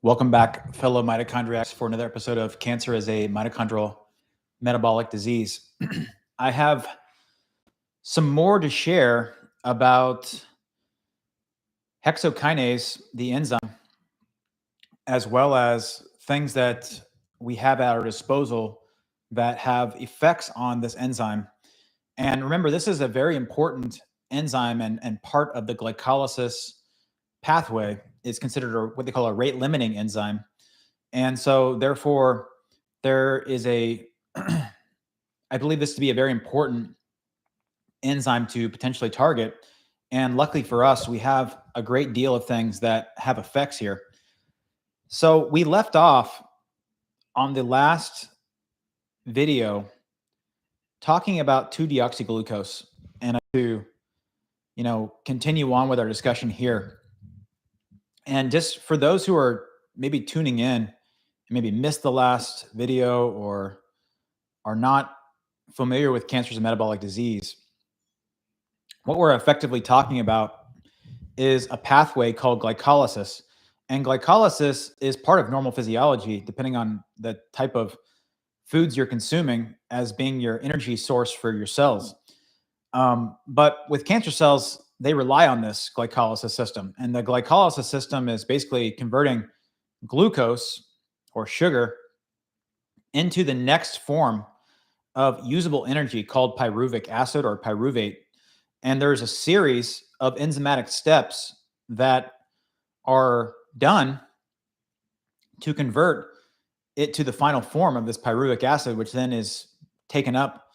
Welcome back, fellow mitochondriacs, for another episode of Cancer as a Mitochondrial Metabolic Disease. I have some more to share about hexokinase, the enzyme, as well as things that we have at our disposal that have effects on this enzyme. And remember, this is a very important enzyme and part of the glycolysis pathway. Is considered what they call a rate limiting enzyme. And so, therefore, there is I believe this to be a very important enzyme to potentially target. And luckily for us, we have a great deal of things that have effects here. So we left off on the last video talking about 2-deoxyglucose, and to continue on with our discussion here. And just for those who are maybe tuning in and maybe missed the last video or are not familiar with cancer as a metabolic disease, what we're effectively talking about is a pathway called glycolysis. And glycolysis is part of normal physiology, depending on the type of foods you're consuming as being your energy source for your cells. But with cancer cells, they rely on this glycolysis system. And the glycolysis system is basically converting glucose or sugar into the next form of usable energy called pyruvic acid or pyruvate. And there's a series of enzymatic steps that are done to convert it to the final form of this pyruvic acid, which then is taken up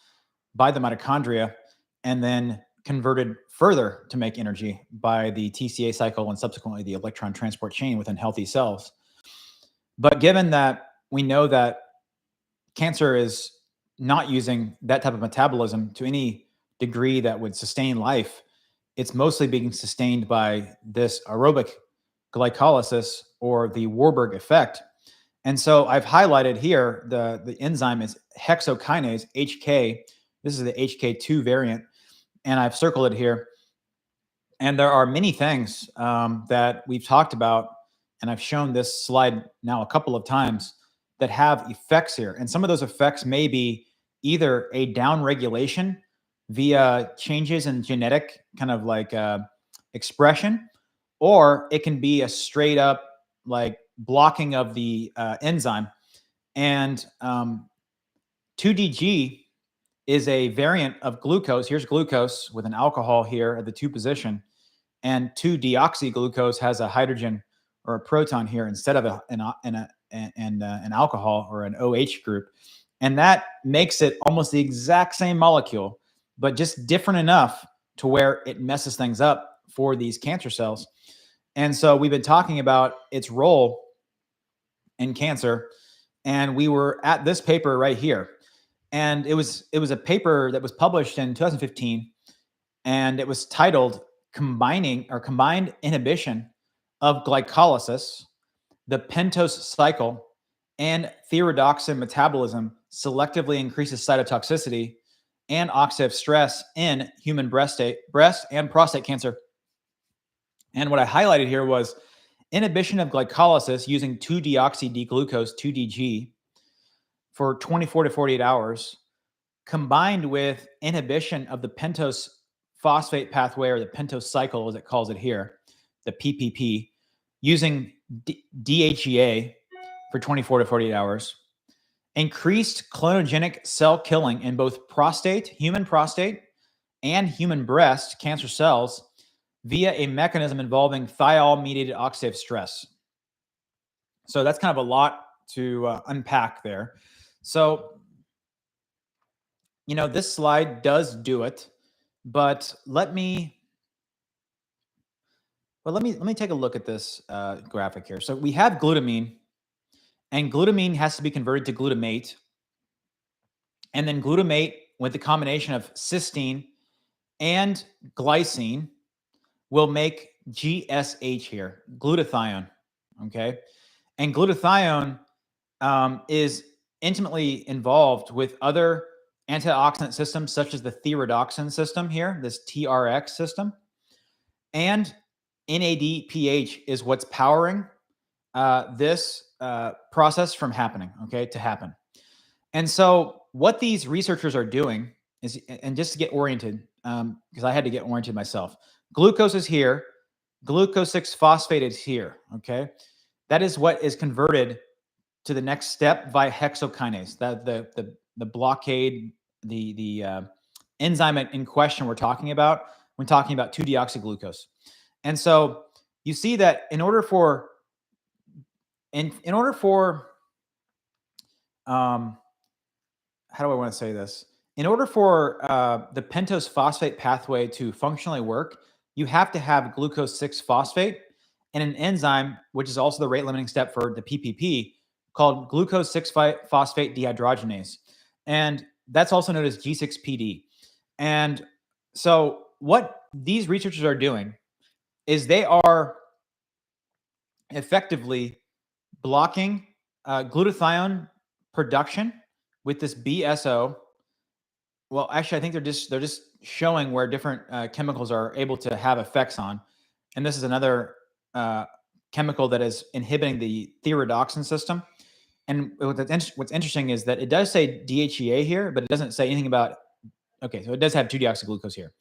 by the mitochondria and then converted further to make energy by the TCA cycle and subsequently the electron transport chain within healthy cells. But given that we know that cancer is not using that type of metabolism to any degree that would sustain life, it's mostly being sustained by this aerobic glycolysis or the Warburg effect. And so I've highlighted here the enzyme is hexokinase, HK. This is the HK2 variant, and I've circled it here. And there are many things that we've talked about, and I've shown this slide now a couple of times, that have effects here. And some of those effects may be either a downregulation via changes in genetic kind of like expression, or it can be a straight up like blocking of the enzyme. And 2DG is a variant of glucose. Here's glucose with an alcohol here at the 2 position, and 2-deoxyglucose has a hydrogen or a proton here instead of an alcohol or an OH group. And that makes it almost the exact same molecule, but just different enough to where it messes things up for these cancer cells. And so we've been talking about its role in cancer, and we were at this paper right here. And it was a paper that was published in 2015, and it was titled Combined Inhibition of Glycolysis, the Pentose Cycle, and Thyrodoxin Metabolism Selectively Increases Cytotoxicity and Oxidative Stress in Human breast and prostate cancer. And what I highlighted here was inhibition of glycolysis using 2-deoxy-D-glucose, 2DG, for 24 to 48 hours, combined with inhibition of the pentose phosphate pathway, or the pentose cycle, as it calls it here, the PPP, using DHEA for 24 to 48 hours, increased clonogenic cell killing in both human prostate, and human breast cancer cells via a mechanism involving thiol-mediated oxidative stress. So that's kind of a lot to unpack there. So, this slide does do it, but let me take a look at this graphic here. So we have glutamine, and glutamine has to be converted to glutamate, and then glutamate with the combination of cysteine and glycine will make GSH here, glutathione. Okay, and glutathione is intimately involved with other antioxidant systems, such as the thyrodoxin system here, this TRX system. And NADPH is what's powering this process from happening, okay, to happen. And so what these researchers are doing is, and just to get oriented, because I had to get oriented myself, glucose is here, glucose 6 phosphate is here, okay? That is what is converted to the next step via hexokinase, the blockade, the enzyme in question we're talking about when talking about 2-deoxyglucose. And so you see that in order for how do I want to say this? In order for the pentose phosphate pathway to functionally work, you have to have glucose 6 phosphate and an enzyme, which is also the rate limiting step for the PPP, called glucose 6 phosphate dehydrogenase. And that's also known as G6PD. And so, what these researchers are doing is they are effectively blocking glutathione production with this BSO. Well, actually, I think they're just showing where different chemicals are able to have effects on, and this is another chemical that is inhibiting the thyrodoxine system. And what's interesting is that it does say DHEA here, but it doesn't say anything about. Okay, so it does have 2-deoxyglucose here.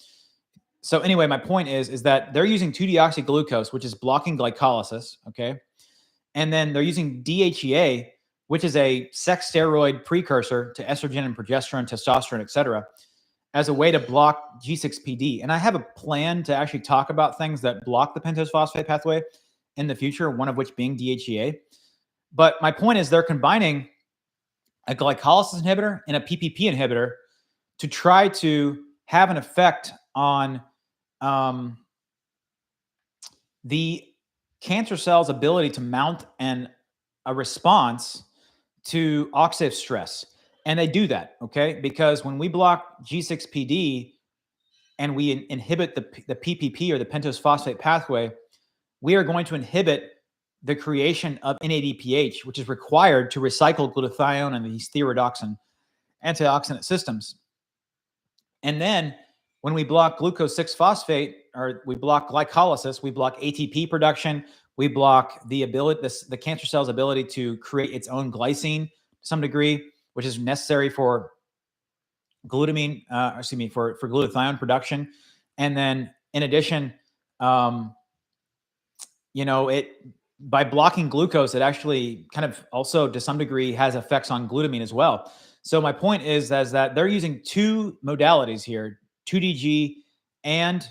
So anyway, my point is that they're using 2-deoxyglucose, which is blocking glycolysis. Okay, and then they're using DHEA, which is a sex steroid precursor to estrogen and progesterone, testosterone, et cetera, as a way to block G6PD. And I have a plan to actually talk about things that block the pentose phosphate pathway in the future, one of which being DHEA. But my point is they're combining a glycolysis inhibitor and a PPP inhibitor to try to have an effect on the cancer cell's ability to mount a response to oxidative stress. And they do that, okay? Because when we block G6PD and we inhibit the PPP or the pentose phosphate pathway, we are going to inhibit the creation of NADPH, which is required to recycle glutathione and these thyrodoxine antioxidant systems. And then when we block glucose 6 phosphate, or we block glycolysis, we block ATP production, we block the cancer cell's ability to create its own glycine to some degree, which is necessary for glutamine, for glutathione production. And then in addition, by blocking glucose, it actually kind of also to some degree has effects on glutamine as well. So my point is that they're using two modalities here, 2DG and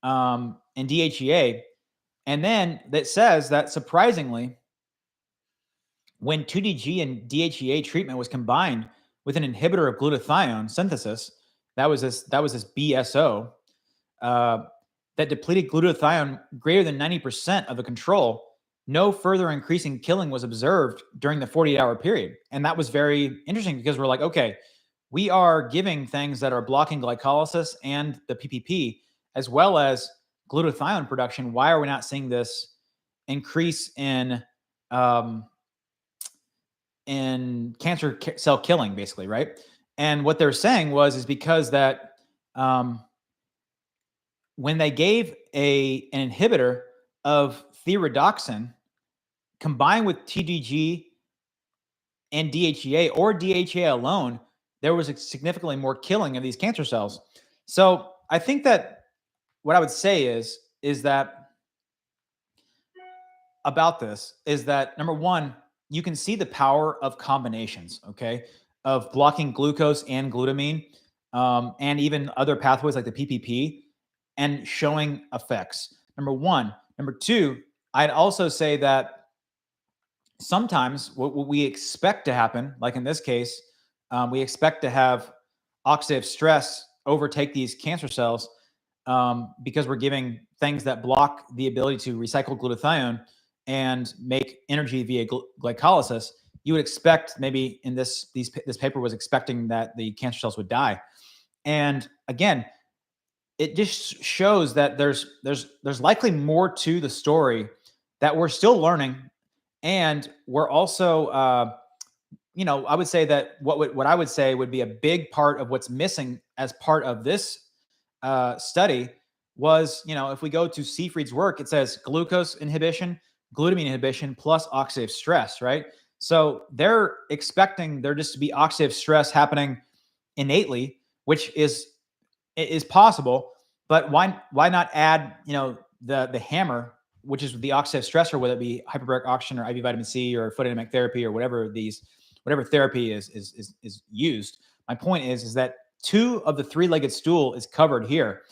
DHEA. And then that says that surprisingly, when 2DG and DHEA treatment was combined with an inhibitor of glutathione synthesis, that was this BSO that depleted glutathione greater than 90% of the control, no further increasing killing was observed during the 48-hour period. And that was very interesting because we're like, okay, we are giving things that are blocking glycolysis and the PPP, as well as glutathione production. Why are we not seeing this increase in cancer cell killing, basically, right? And what they're saying is because that when they gave an inhibitor of thyrodoxine combined with TDG and DHEA or DHEA alone, there was significantly more killing of these cancer cells. So I think that what I would say is that about this is that number one, you can see the power of combinations, okay, of blocking glucose and glutamine, and even other pathways like the PPP, and showing effects. Number one. Number two, I'd also say that sometimes what we expect to happen, like in this case, we expect to have oxidative stress overtake these cancer cells because we're giving things that block the ability to recycle glutathione and make energy via glycolysis. You would expect maybe in this paper was expecting that the cancer cells would die. And again, it just shows that there's likely more to the story that we're still learning. And we're also, I would say that what I would say would be a big part of what's missing as part of this study was, if we go to Seyfried's work, it says glucose inhibition glutamine inhibition plus oxidative stress, right? So they're expecting there just to be oxidative stress happening innately, which is possible, but why not add, the hammer, which is the oxidative stressor, whether it be hyperbaric oxygen or IV vitamin C or photodynamic therapy or whatever therapy is used. My point is that 2 of the 3-legged stool is covered here,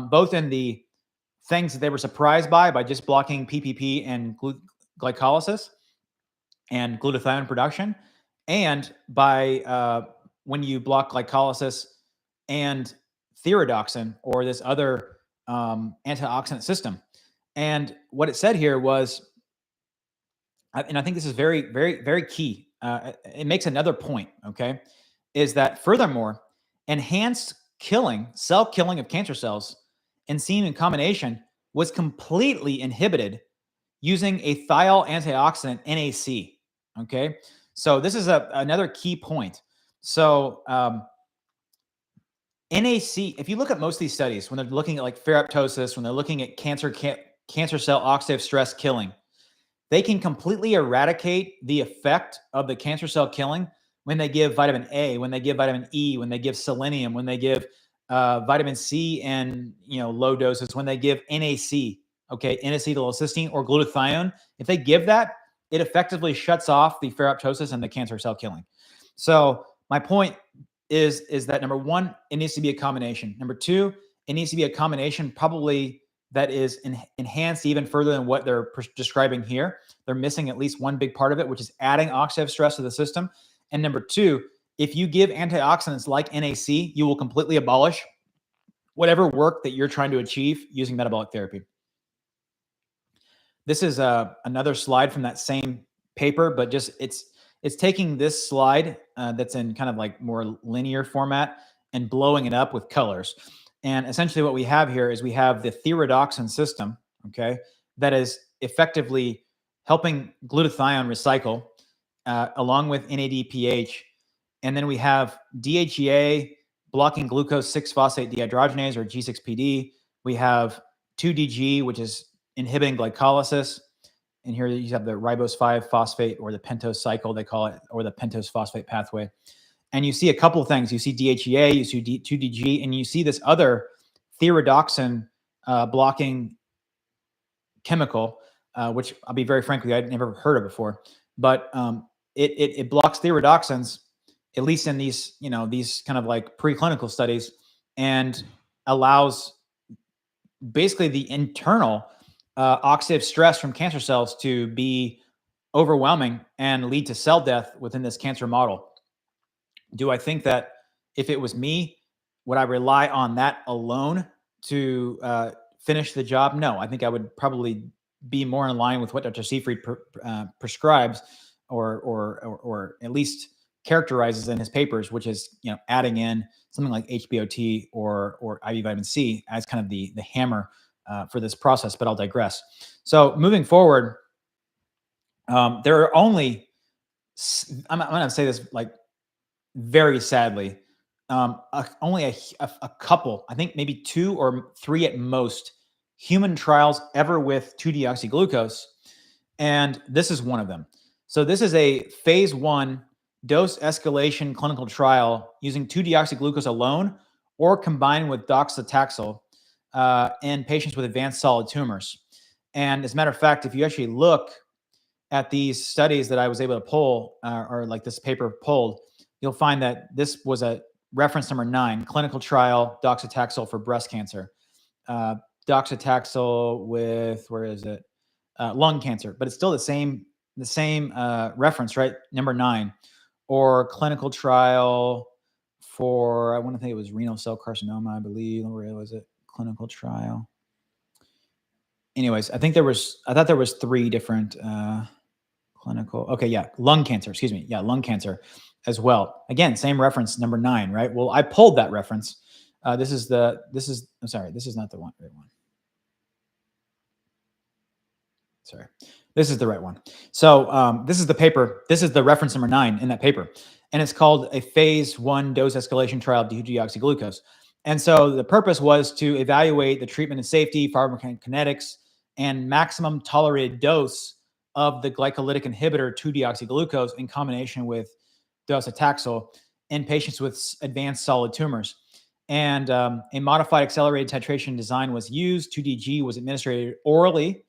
both in the things that they were surprised by just blocking PPP and glycolysis and glutathione production, and by when you block glycolysis and thyrodoxin or this other antioxidant system. And what it said here was, and I think this is very, very, very key. It makes another point, okay, is that furthermore, enhanced cell killing of cancer cells and seen in combination was completely inhibited using a thiol antioxidant, NAC. Okay, so this is another key point. So NAC, if you look at most of these studies, when they're looking at like ferroptosis, when they're looking at cancer cell oxidative stress killing, they can completely eradicate the effect of the cancer cell killing when they give vitamin A, when they give vitamin E, when they give selenium, when they give vitamin C and low doses, when they give NAC, okay, N-acetylcysteine or glutathione. If they give that, it effectively shuts off the ferroptosis and the cancer cell killing. So my point is that number one, it needs to be a combination. Number two, it needs to be a combination probably that is enhanced even further than what they're describing here. They're missing at least one big part of it, which is adding oxidative stress to the system. And number two, if you give antioxidants like NAC, you will completely abolish whatever work that you're trying to achieve using metabolic therapy. This is another slide from that same paper, but just it's taking this slide that's in kind of like more linear format and blowing it up with colors. And essentially what we have here is we have the thyrodoxin system, okay, that is effectively helping glutathione recycle along with NADPH. And then we have DHEA blocking glucose 6-phosphate dehydrogenase or G6PD. We have 2-DG, which is inhibiting glycolysis. And here you have the ribose 5-phosphate or the pentose cycle, they call it, or the pentose phosphate pathway. And you see a couple of things. You see DHEA, you see 2-DG, and you see this other thyrodoxin blocking chemical, which I'll be very frank with you, I'd never heard of before. But it blocks thyrodoxins, at least in these, these kind of like preclinical studies, and allows basically the internal oxidative stress from cancer cells to be overwhelming and lead to cell death within this cancer model. Do I think that if it was me, would I rely on that alone to finish the job? No, I think I would probably be more in line with what Dr. Seyfried prescribes or at least characterizes in his papers, which is adding in something like HBOT or IV vitamin C as kind of the hammer for this process. But I'll digress. So moving forward, there are only, I'm going to say this like very sadly, only a couple, I think maybe 2 or 3 at most, human trials ever with 2-deoxyglucose, and this is one of them. So this is a phase 1 dose escalation clinical trial using 2-deoxyglucose alone or combined with docetaxel in patients with advanced solid tumors. And as a matter of fact, if you actually look at these studies that I was able to pull, or like this paper pulled, you'll find that this was a reference number 9, clinical trial docetaxel for breast cancer. Docetaxel with, where is it? Lung cancer, but it's still the same reference, right? Number 9, or clinical trial for, I want to think it was renal cell carcinoma, I believe. Where was it? Clinical trial. Anyways, I thought there was 3 different clinical. Okay, yeah, lung cancer. Excuse me. Yeah, lung cancer as well. Again, same reference, number 9, right? Well, I pulled that reference. I'm sorry, this is not the right one. Sorry, this is the right one. So this is the paper. This is the reference number 9 in that paper. And it's called a phase 1 dose escalation trial of 2-deoxyglucose. And so the purpose was to evaluate the treatment and safety, pharmacokinetics, and maximum tolerated dose of the glycolytic inhibitor 2-deoxyglucose in combination with docetaxel in patients with advanced solid tumors. And a modified accelerated titration design was used. 2DG was administered orally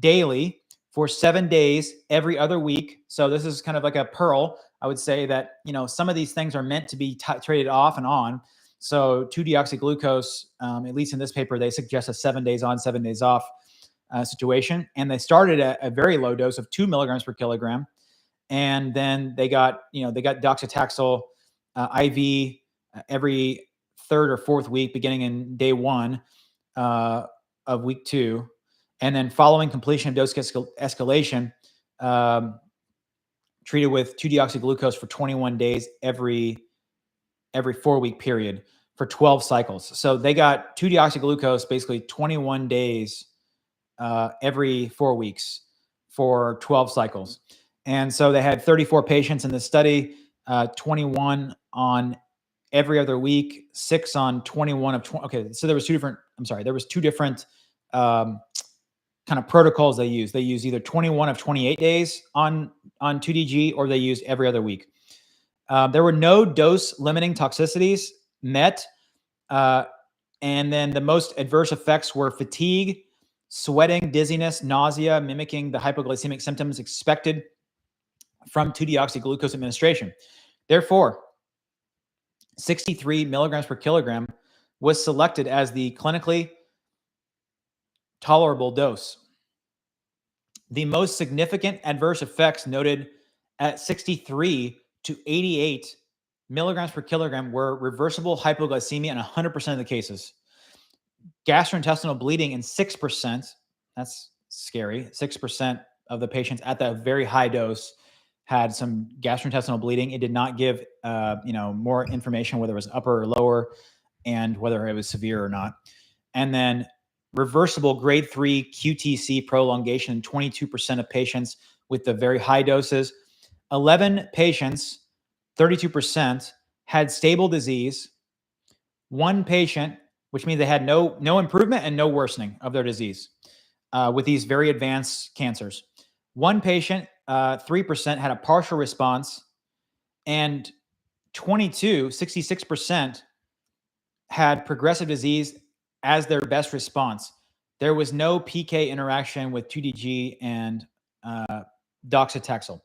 daily for 7 days every other week. So this is kind of like a pearl. I would say that, some of these things are meant to be titrated off and on. So 2-deoxyglucose, at least in this paper, they suggest a 7 days on, 7 days off situation. And they started at a very low dose of 2 milligrams per kilogram. And then they got docetaxel IV every third or fourth week, beginning in day 1 of week 2. And then following completion of dose escalation, treated with 2-deoxyglucose for 21 days every 4-week period for 12 cycles. So they got 2-deoxyglucose basically 21 days every 4 weeks for 12 cycles. And so they had 34 patients in the study, 21 on every other week, 6 on 21 of 20. Okay, so there was two different kind of protocols they use. They use either 21 of 28 days on 2DG, or they use every other week. There were no dose limiting toxicities met. And then the most adverse effects were fatigue, sweating, dizziness, nausea, mimicking the hypoglycemic symptoms expected from 2-deoxyglucose administration. Therefore, 63 milligrams per kilogram was selected as the clinically tolerable dose. The most significant adverse effects noted at 63 to 88 milligrams per kilogram were reversible hypoglycemia in 100% of the cases, gastrointestinal bleeding in 6%. That's scary. 6% of the patients at that very high dose had some gastrointestinal bleeding. It did not give, more information whether it was upper or lower and whether it was severe or not. And then reversible grade 3 QTC prolongation in 22% of patients with the very high doses. 11 patients, 32%, had stable disease. 1 patient, which means they had no improvement and no worsening of their disease with these very advanced cancers. 1 patient, 3%, had a partial response, and 66% had progressive disease as their best response. There was no PK interaction with 2DG and docetaxel.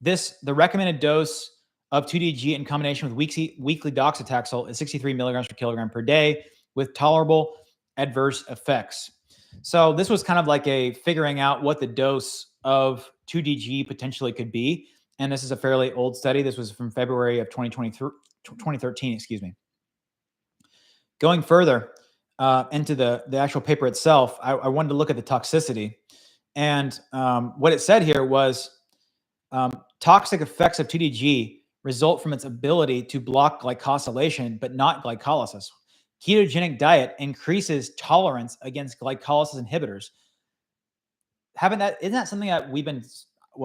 The recommended dose of 2DG in combination with weekly docetaxel is 63 milligrams per kilogram per day with tolerable adverse effects. So this was kind of like a figuring out what the dose of 2DG potentially could be. And this is a fairly old study. This was from February of 2013, excuse me. Going further into the actual paper itself, I wanted to look at the toxicity. And what it said here was toxic effects of 2DG result from its ability to block glycosylation, but not glycolysis. Ketogenic diet increases tolerance against glycolysis inhibitors. Isn't that something that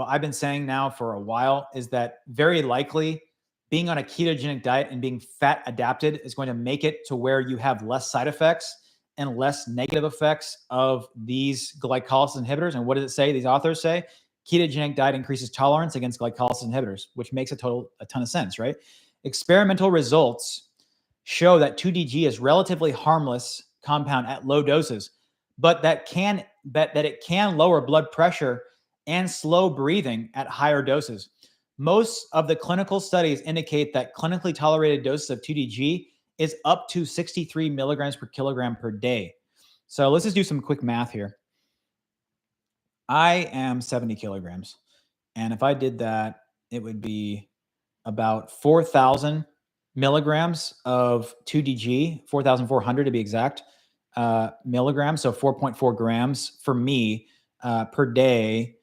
I've been saying now for a while, is that very likely being on a ketogenic diet and being fat adapted is going to make it to where you have less side effects and less negative effects of these glycolysis inhibitors. And what does it say? These authors say ketogenic diet increases tolerance against glycolysis inhibitors, which makes a ton of sense, right? Experimental results show that 2DG is relatively harmless compound at low doses, but that it can lower blood pressure and slow breathing at higher doses. Most of the clinical studies indicate that clinically tolerated doses of 2DG is up to 63 milligrams per kilogram per day. So let's just do some quick math here. I am 70 kilograms. And if I did that, it would be about 4,000 milligrams of 2DG, 4,400 to be exact, milligrams. So 4.4 grams for me per day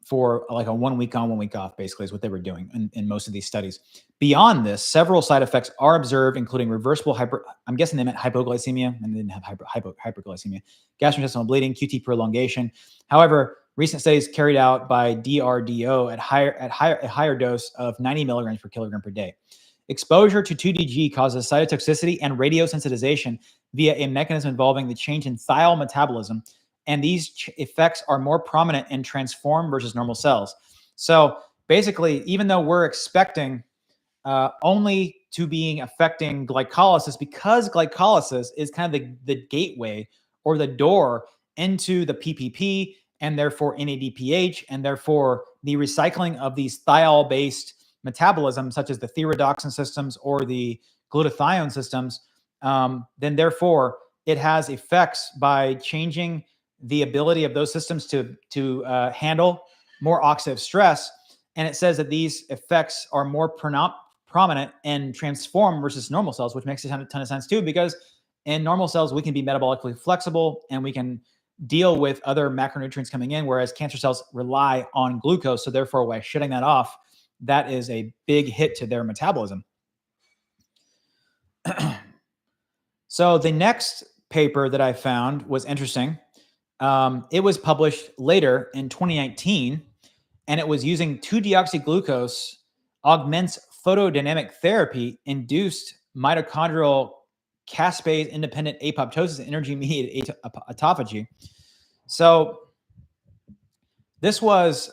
for like a 1 week on, 1 week off, basically is what they were doing in most of these studies. Beyond this, several side effects are observed, including reversible I'm guessing they meant hypoglycemia, and they didn't have hyperglycemia, gastrointestinal bleeding, QT prolongation. However, recent studies carried out by DRDO at a higher dose of 90 milligrams per kilogram per day. Exposure to 2DG causes cytotoxicity and radiosensitization via a mechanism involving the change in thiol metabolism and these effects are more prominent in transformed versus normal cells. So basically, even though we're expecting only to being affecting glycolysis, because glycolysis is kind of the gateway or the door into the PPP and therefore NADPH and therefore the recycling of these thiol-based metabolisms such as the thioredoxin systems or the glutathione systems, then therefore it has effects by changing the ability of those systems to handle more oxidative stress. And it says that these effects are more prominent in transformed versus normal cells, which makes a ton of sense too, because in normal cells, we can be metabolically flexible and we can deal with other macronutrients coming in, whereas cancer cells rely on glucose. So therefore, by shutting that off, that is a big hit to their metabolism. So the next paper that I found was interesting. It was published later in 2019, and it was using 2-deoxyglucose augments photodynamic therapy induced mitochondrial caspase independent apoptosis and energy mediated autophagy. So this was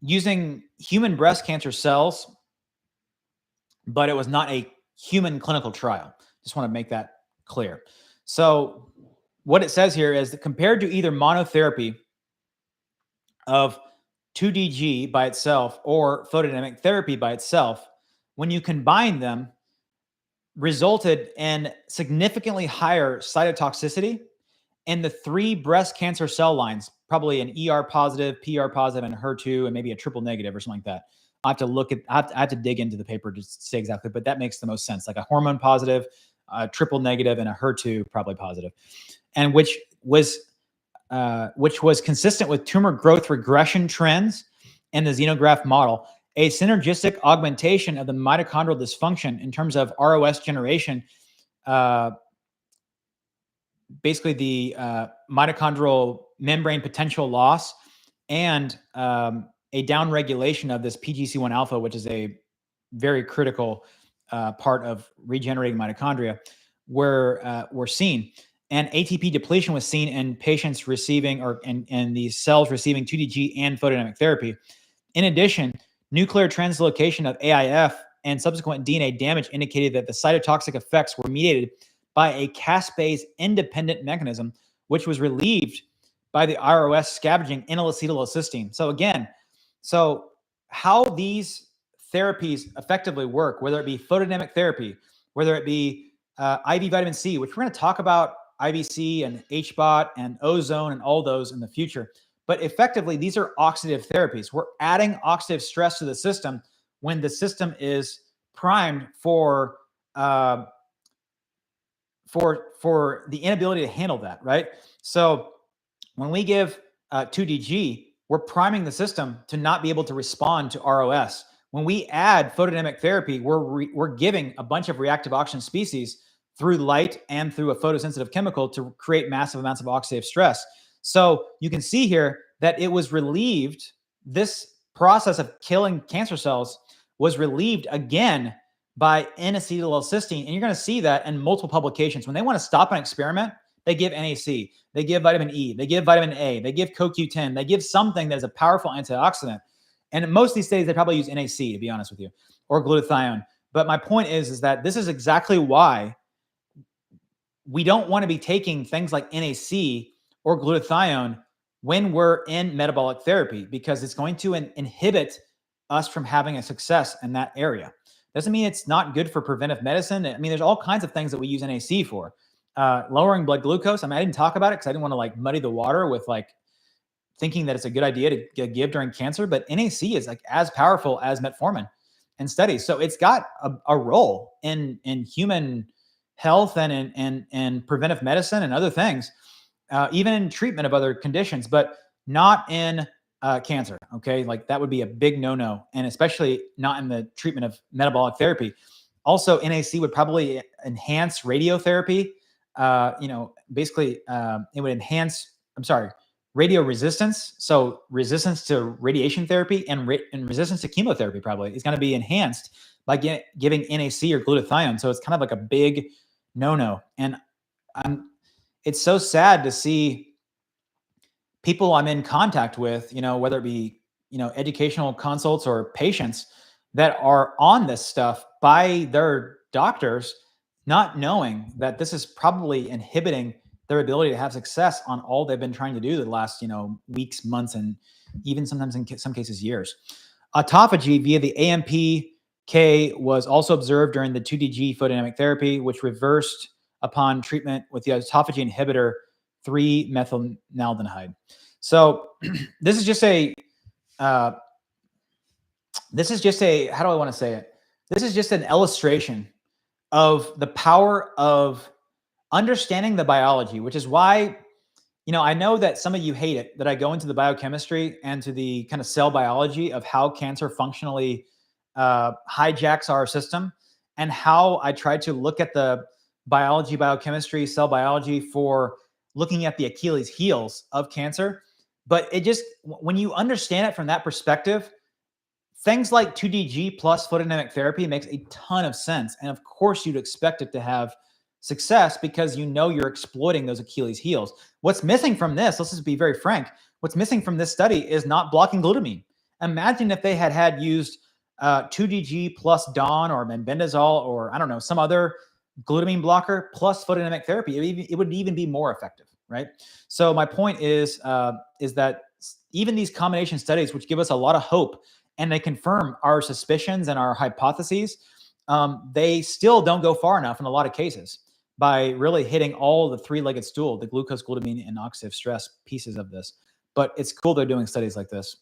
using human breast cancer cells, but it was not a human clinical trial. Just want to make that clear. So what it says here is that compared to either monotherapy of 2DG by itself or photodynamic therapy by itself, when you combine them, resulted in significantly higher cytotoxicity in the 3 breast cancer cell lines, probably an ER positive, PR positive, and HER2, and maybe a triple negative or something like that. I have to dig into the paper to say exactly, but that makes the most sense. Like a hormone positive, a triple negative, and a HER2 probably positive, and which was consistent with tumor growth regression trends in the xenograft model, a synergistic augmentation of the mitochondrial dysfunction in terms of ROS generation, basically the mitochondrial membrane potential loss, and a downregulation of this PGC1 alpha, which is a very critical part of regenerating mitochondria, were seen. And ATP depletion was seen in patients receiving, or in these cells receiving 2DG and photodynamic therapy. In addition, nuclear translocation of AIF and subsequent DNA damage indicated that the cytotoxic effects were mediated by a caspase independent mechanism, which was relieved by the ROS scavenging N-acetylcysteine. So again, how these therapies effectively work, whether it be photodynamic therapy, whether it be IV vitamin C, which we're going to talk about IVC and HBOT and ozone and all those in the future. But effectively, these are oxidative therapies. We're adding oxidative stress to the system when the system is primed for the inability to handle that, right? So when we give 2DG, we're priming the system to not be able to respond to ROS. When we add photodynamic therapy, we're giving a bunch of reactive oxygen species through light and through a photosensitive chemical to create massive amounts of oxidative stress. So you can see here that it was relieved. This process of killing cancer cells was relieved again by N-acetylcysteine. And you're going to see that in multiple publications. When they want to stop an experiment, they give NAC, they give vitamin E, they give vitamin A, they give CoQ10, they give something that is a powerful antioxidant. And in most of these studies, they probably use NAC, to be honest with you, or glutathione. But my point is that this is exactly why we don't want to be taking things like NAC or glutathione when we're in metabolic therapy, because it's going to inhibit us from having a success in that area. Doesn't mean it's not good for preventive medicine. I mean, there's all kinds of things that we use NAC for. Lowering blood glucose. I mean, I didn't talk about it because I didn't want to like muddy the water with like thinking that it's a good idea to give during cancer, but NAC is like as powerful as metformin in studies. So it's got a role in human health and in preventive medicine and other things, even in treatment of other conditions, but not in cancer. Okay, like that would be a big no-no, and especially not in the treatment of metabolic therapy. Also, NAC would probably enhance radiotherapy. Basically, it would enhance. Radio resistance. So resistance to radiation therapy and resistance to chemotherapy probably is going to be enhanced by giving NAC or glutathione. So it's kind of like a big no-no. And it's so sad to see people I'm in contact with, whether it be, educational consults or patients that are on this stuff by their doctors, not knowing that this is probably inhibiting their ability to have success on all they've been trying to do the last, weeks, months, and even sometimes in some cases years. Autophagy via the AMPK was also observed during the 2DG photodynamic therapy, which reversed upon treatment with the autophagy inhibitor 3-methylmaldehyde. So this is just a how do I want to say it? This is just an illustration of the power of understanding the biology, which is why, I know that some of you hate it, that I go into the biochemistry and to the kind of cell biology of how cancer functionally hijacks our system, and how I try to look at the biology, biochemistry, cell biology for looking at the Achilles heels of cancer. But it just, when you understand it from that perspective, things like 2DG plus photodynamic therapy makes a ton of sense. And of course, you'd expect it to have success because you're exploiting those Achilles heels. What's missing from this, let's just be very frank, what's missing from this study is not blocking glutamine. Imagine if they had used 2DG plus DON or Menbendazole or, I don't know, some other glutamine blocker plus photodynamic therapy. It would even be more effective, right? So my point is that even these combination studies, which give us a lot of hope and they confirm our suspicions and our hypotheses, they still don't go far enough in a lot of cases by really hitting all the three-legged stool, the glucose, glutamine, and oxidative stress pieces of this. But it's cool they're doing studies like this.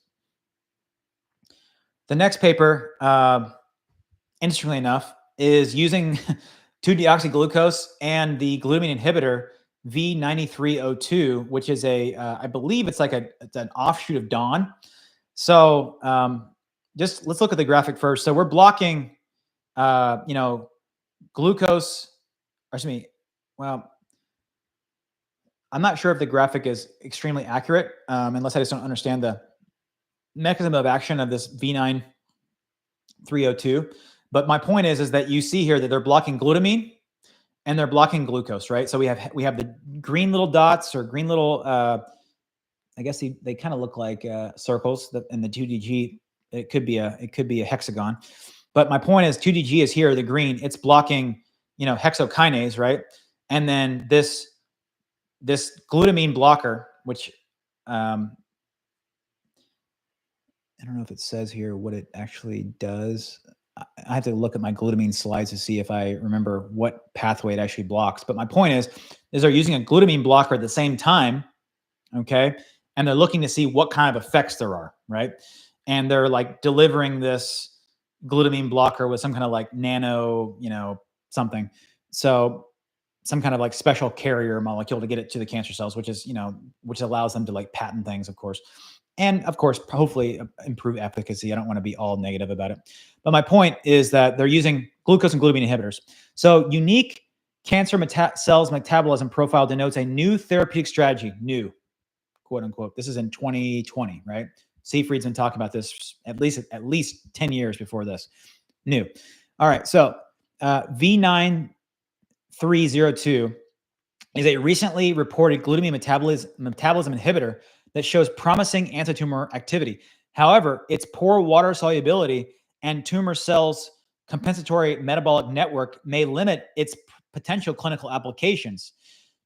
The next paper, interestingly enough, is using 2-deoxyglucose and the glutamine inhibitor V9302, which is I believe it's an offshoot of DON. So just let's look at the graphic first. So we're blocking, glucose, well, I'm not sure if the graphic is extremely accurate, unless I just don't understand the mechanism of action of this V9302. But my point is that you see here that they're blocking glutamine and they're blocking glucose, right? So we have the green little dots or green little, I guess they kind of look like circles. In the 2DG, it could be a hexagon. But my point is 2DG is here, the green. It's blocking, hexokinase, right? And then this glutamine blocker, which I don't know if it says here what it actually does. I have to look at my glutamine slides to see if I remember what pathway it actually blocks. But my point is they're using a glutamine blocker at the same time, okay? And they're looking to see what kind of effects there are, right? And they're like delivering this glutamine blocker with some kind of like nano, something. So some kind of like special carrier molecule to get it to the cancer cells, which is, which allows them to like patent things, of course. And of course, hopefully improve efficacy. I don't want to be all negative about it. But my point is that they're using glucose and glutamine inhibitors. So unique cancer cells metabolism profile denotes a new therapeutic strategy, new, quote unquote. This is in 2020, right? Seyfried's been talking about this at least 10 years before this. New. All right. So V9302 is a recently reported glutamine metabolism inhibitor that shows promising anti-tumor activity. However, its poor water solubility and tumor cells' compensatory metabolic network may limit its potential clinical applications.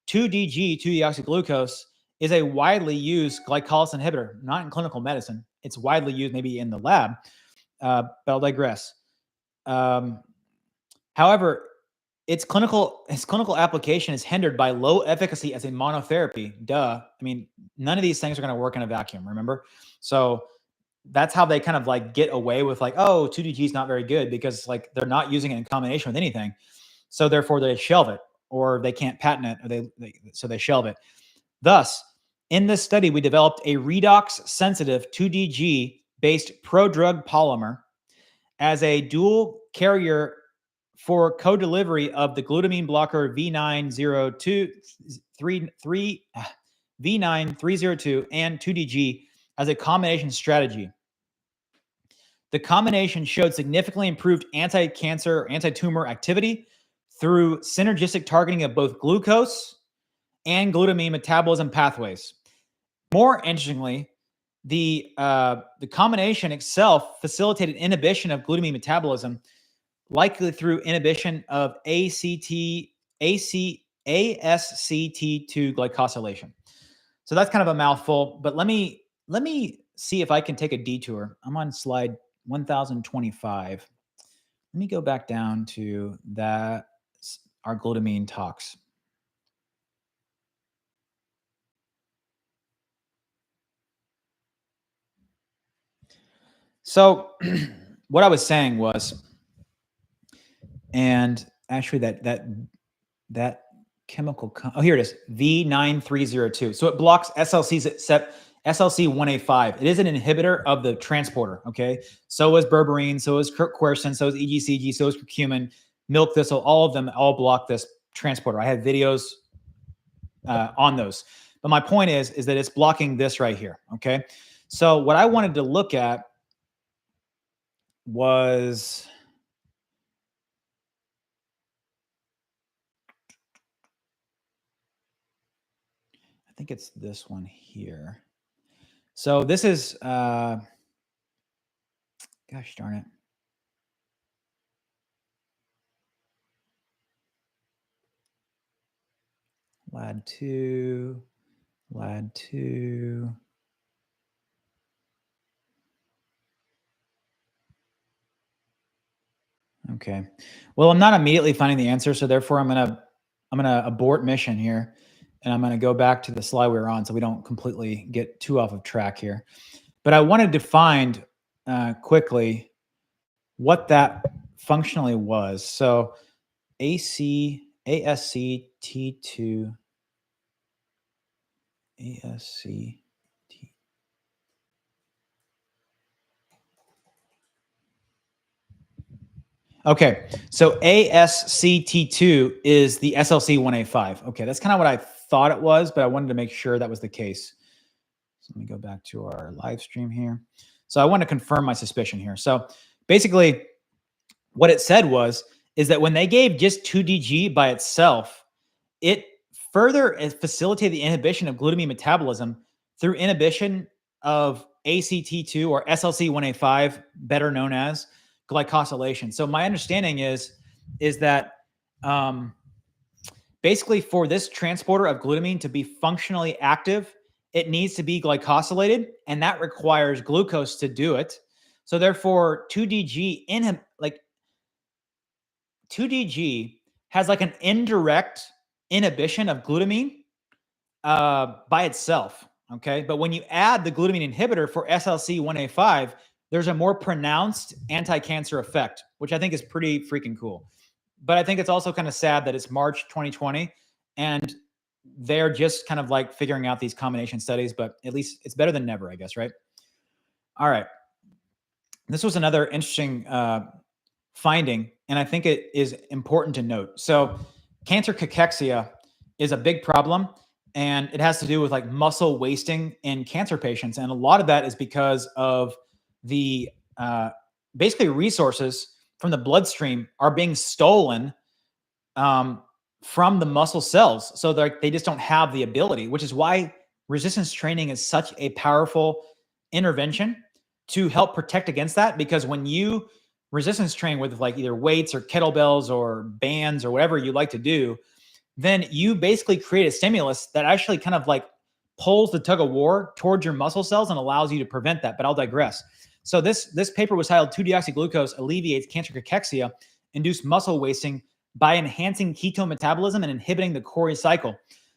2DG, 2-deoxyglucose, is a widely used glycolysis inhibitor, not in clinical medicine. It's widely used maybe in the lab, but I'll digress. However, its clinical application is hindered by low efficacy as a monotherapy. Duh. I mean, none of these things are going to work in a vacuum, remember? So that's how they kind of like get away with like, oh, 2DG is not very good because like they're not using it in combination with anything. So therefore they shelve it or they can't patent it or so they shelve it. Thus, in this study, we developed a redox sensitive 2DG based prodrug polymer as a dual carrier for co-delivery of the glutamine blocker V9302 and 2DG as a combination strategy. The combination showed significantly improved anti-cancer, anti-tumor activity through synergistic targeting of both glucose and glutamine metabolism pathways. More interestingly, the combination itself facilitated inhibition of glutamine metabolism, likely through inhibition of ASCT2 glycosylation. So that's kind of a mouthful, but let me see if I can take a detour. I'm on slide 1025. Let me go back down to that, our glutamine tox. So what I was saying was, and actually that chemical, oh, here it is, V9302. So it blocks SLCs except SLC1A5. It is an inhibitor of the transporter, okay? So is berberine, so is quercetin, so is EGCG, so is curcumin, milk thistle, all of them all block this transporter. I have videos on those. But my point is that it's blocking this right here, okay? So what I wanted to look at was, I think it's this one here. So this is, gosh darn it. LAD2. Okay. Well, I'm not immediately finding the answer, so therefore I'm gonna abort mission here, and I'm gonna go back to the slide we were on, so we don't completely get too off of track here. But I wanted to find quickly what that functionally was. So ASCT2 ASCT. Okay, so ASCT2 is the SLC1A5. Okay, that's kind of what I thought it was, but I wanted to make sure that was the case. So let me go back to our live stream here. So I want to confirm my suspicion here. So basically, what it said is that when they gave just 2DG by itself, it further facilitated the inhibition of glutamine metabolism through inhibition of ACT2 or SLC1A5, better known as glycosylation. So my understanding is that basically for this transporter of glutamine to be functionally active, it needs to be glycosylated, and that requires glucose to do it. So therefore, 2DG has like an indirect inhibition of glutamine by itself. Okay, but when you add the glutamine inhibitor for SLC1A5, there's a more pronounced anti-cancer effect, which I think is pretty freaking cool. But I think it's also kind of sad that it's March 2020 and they're just kind of like figuring out these combination studies, but at least it's better than never, I guess, right? All right. This was another interesting finding, and I think it is important to note. So cancer cachexia is a big problem, and it has to do with like muscle wasting in cancer patients. And a lot of that is because of the basically resources from the bloodstream are being stolen from the muscle cells. So they just don't have the ability, which is why resistance training is such a powerful intervention to help protect against that. Because when you resistance train with like either weights or kettlebells or bands or whatever you like to do, then you basically create a stimulus that actually kind of like pulls the tug of war towards your muscle cells and allows you to prevent that. But I'll digress. So this paper was titled 2-deoxyglucose alleviates cancer cachexia, induced muscle wasting by enhancing ketone metabolism and inhibiting the Cori cycle.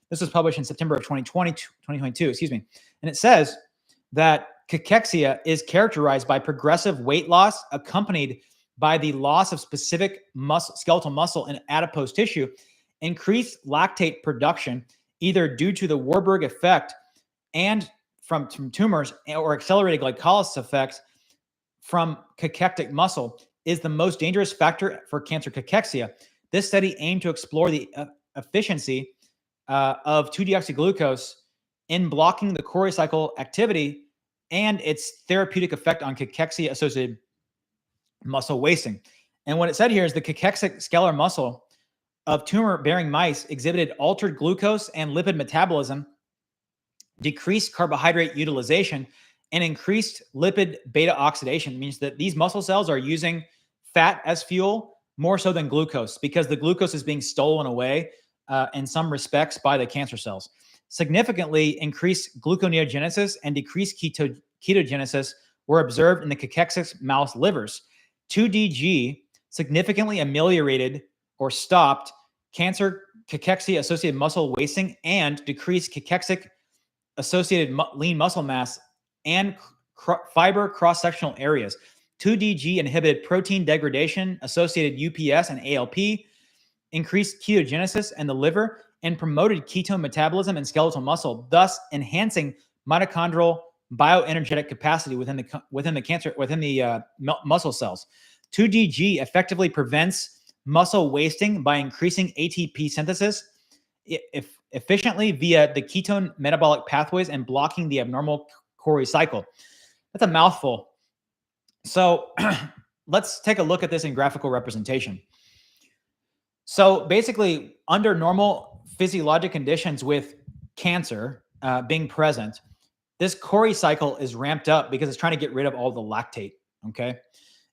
This was published in September of 2022, excuse me. And it says that cachexia is characterized by progressive weight loss accompanied by the loss of specific skeletal muscle and adipose tissue, increased lactate production, either due to the Warburg effect and from tumors or accelerated glycolysis effects from cachectic muscle, is the most dangerous factor for cancer cachexia. This study aimed to explore the efficiency of 2-deoxyglucose in blocking the Cori cycle activity and its therapeutic effect on cachexia-associated muscle wasting. And what it said here is the cachexic scalar muscle of tumor-bearing mice exhibited altered glucose and lipid metabolism, decreased carbohydrate utilization, and increased lipid beta oxidation. It means that these muscle cells are using fat as fuel more so than glucose, because the glucose is being stolen away in some respects by the cancer cells. Significantly increased gluconeogenesis and decreased ketogenesis were observed in the cachexia mouse livers. 2DG significantly ameliorated or stopped cancer cachexia-associated muscle wasting and decreased cachexia-associated lean muscle mass and fiber cross-sectional areas. 2DG inhibited protein degradation associated UPS and ALP, increased ketogenesis in the liver, and promoted ketone metabolism in skeletal muscle, thus enhancing mitochondrial bioenergetic capacity within the muscle cells. 2DG effectively prevents muscle wasting by increasing ATP synthesis efficiently via the ketone metabolic pathways and blocking the abnormal Cori cycle. That's a mouthful. So let's take a look at this in graphical representation. So basically, under normal physiologic conditions with cancer being present, this Cori cycle is ramped up because it's trying to get rid of all the lactate, okay?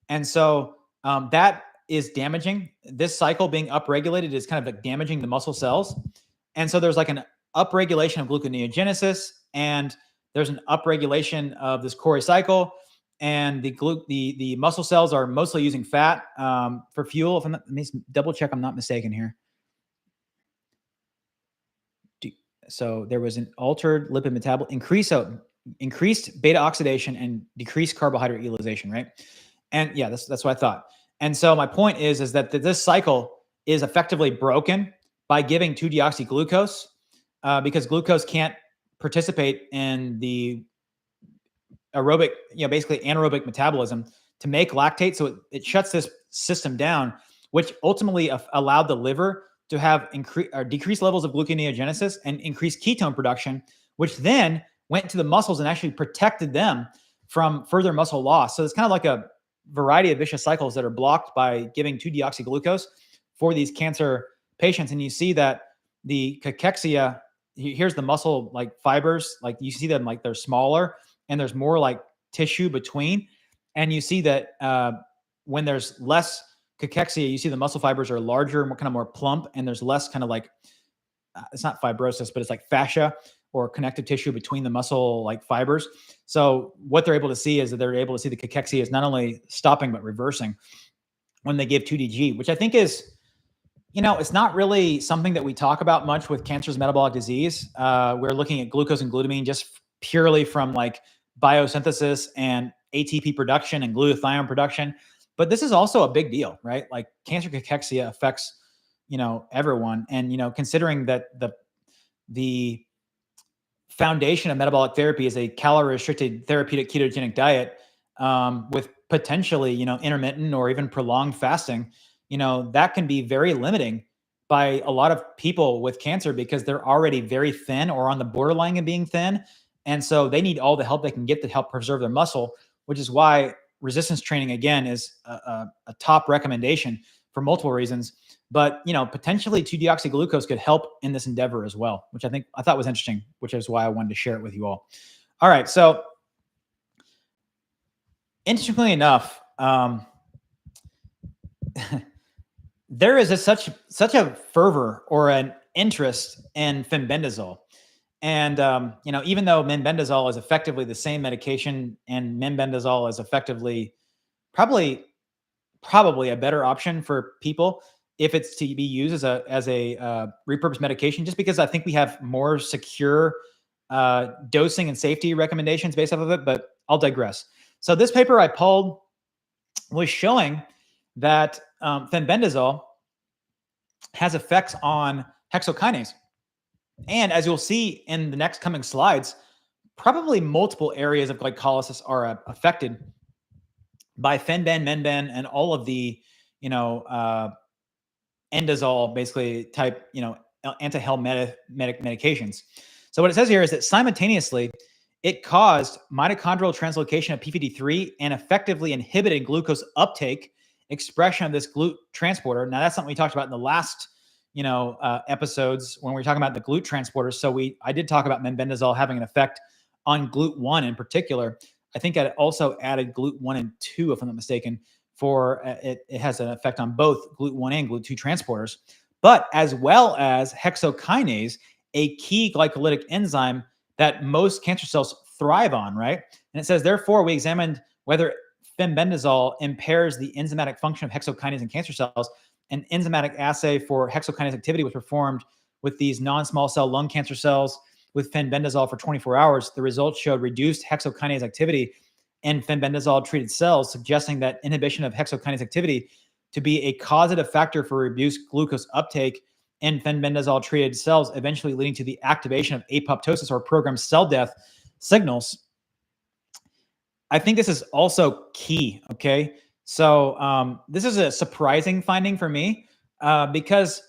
And so that is damaging. This cycle being upregulated is kind of like damaging the muscle cells. And so there's like an upregulation of gluconeogenesis, and there's an upregulation of this Cori cycle, and the muscle cells are mostly using fat for fuel. If I'm not, let me double check I'm not mistaken here. So there was an altered lipid metabolism, increased beta oxidation and decreased carbohydrate utilization, right? And yeah, that's what I thought. And so my point is that this cycle is effectively broken by giving 2-deoxyglucose because glucose can't participate in the aerobic, basically anaerobic metabolism to make lactate. So it shuts this system down, which ultimately allowed the liver to have decreased levels of gluconeogenesis and increased ketone production, which then went to the muscles and actually protected them from further muscle loss. So it's kind of like a variety of vicious cycles that are blocked by giving 2-deoxyglucose for these cancer patients. And you see that the cachexia, here's the muscle like fibers, like you see them like they're smaller and there's more like tissue between. And you see that when there's less cachexia, you see the muscle fibers are larger, more plump, and there's less kind of like, it's not fibrosis, but it's like fascia or connective tissue between the muscle like fibers. So what they're able to see is that they're able to see the cachexia is not only stopping, but reversing when they give 2DG, which I think is, it's not really something that we talk about much with cancer's metabolic disease. We're looking at glucose and glutamine just purely from like biosynthesis and ATP production and glutathione production. But this is also a big deal, right? Like cancer cachexia affects, everyone. And, considering that the foundation of metabolic therapy is a calorie-restricted therapeutic ketogenic diet with potentially, intermittent or even prolonged fasting, that can be very limiting by a lot of people with cancer because they're already very thin or on the borderline of being thin. And so they need all the help they can get to help preserve their muscle, which is why resistance training, again, is a top recommendation for multiple reasons. But, potentially 2-deoxyglucose could help in this endeavor as well, which I thought was interesting, which is why I wanted to share it with you all. All right. So interestingly enough, there is such a fervor or an interest in Fenbendazole. And, even though Menbendazole is effectively the same medication and Menbendazole is effectively probably a better option for people if it's to be used as a repurposed medication, just because I think we have more secure dosing and safety recommendations based off of it, but I'll digress. So this paper I pulled was showing that Fenbendazole has effects on hexokinase. And as you'll see in the next coming slides, probably multiple areas of glycolysis are affected by Fenben, Menben, and all of the, endazole, basically type, anti-helmetic medications. So what it says here is that simultaneously, it caused mitochondrial translocation of p53 and effectively inhibited glucose uptake expression of this GLUT transporter. Now, that's something we talked about in the last episodes when we were talking about the GLUT transporters. So I did talk about menbendazole having an effect on GLUT1 in particular. I think I also added GLUT1 and 2, if I'm not mistaken, for it has an effect on both GLUT1 and GLUT2 transporters, but as well as hexokinase, a key glycolytic enzyme that most cancer cells thrive on, right? And it says, therefore, we examined whether fenbendazole impairs the enzymatic function of hexokinase in cancer cells. An enzymatic assay for hexokinase activity was performed with these non-small cell lung cancer cells with fenbendazole for 24 hours. The results showed reduced hexokinase activity in fenbendazole-treated cells, suggesting that inhibition of hexokinase activity to be a causative factor for reduced glucose uptake in fenbendazole-treated cells, eventually leading to the activation of apoptosis or programmed cell death signals. I think this is also key, okay? So this is a surprising finding for me because,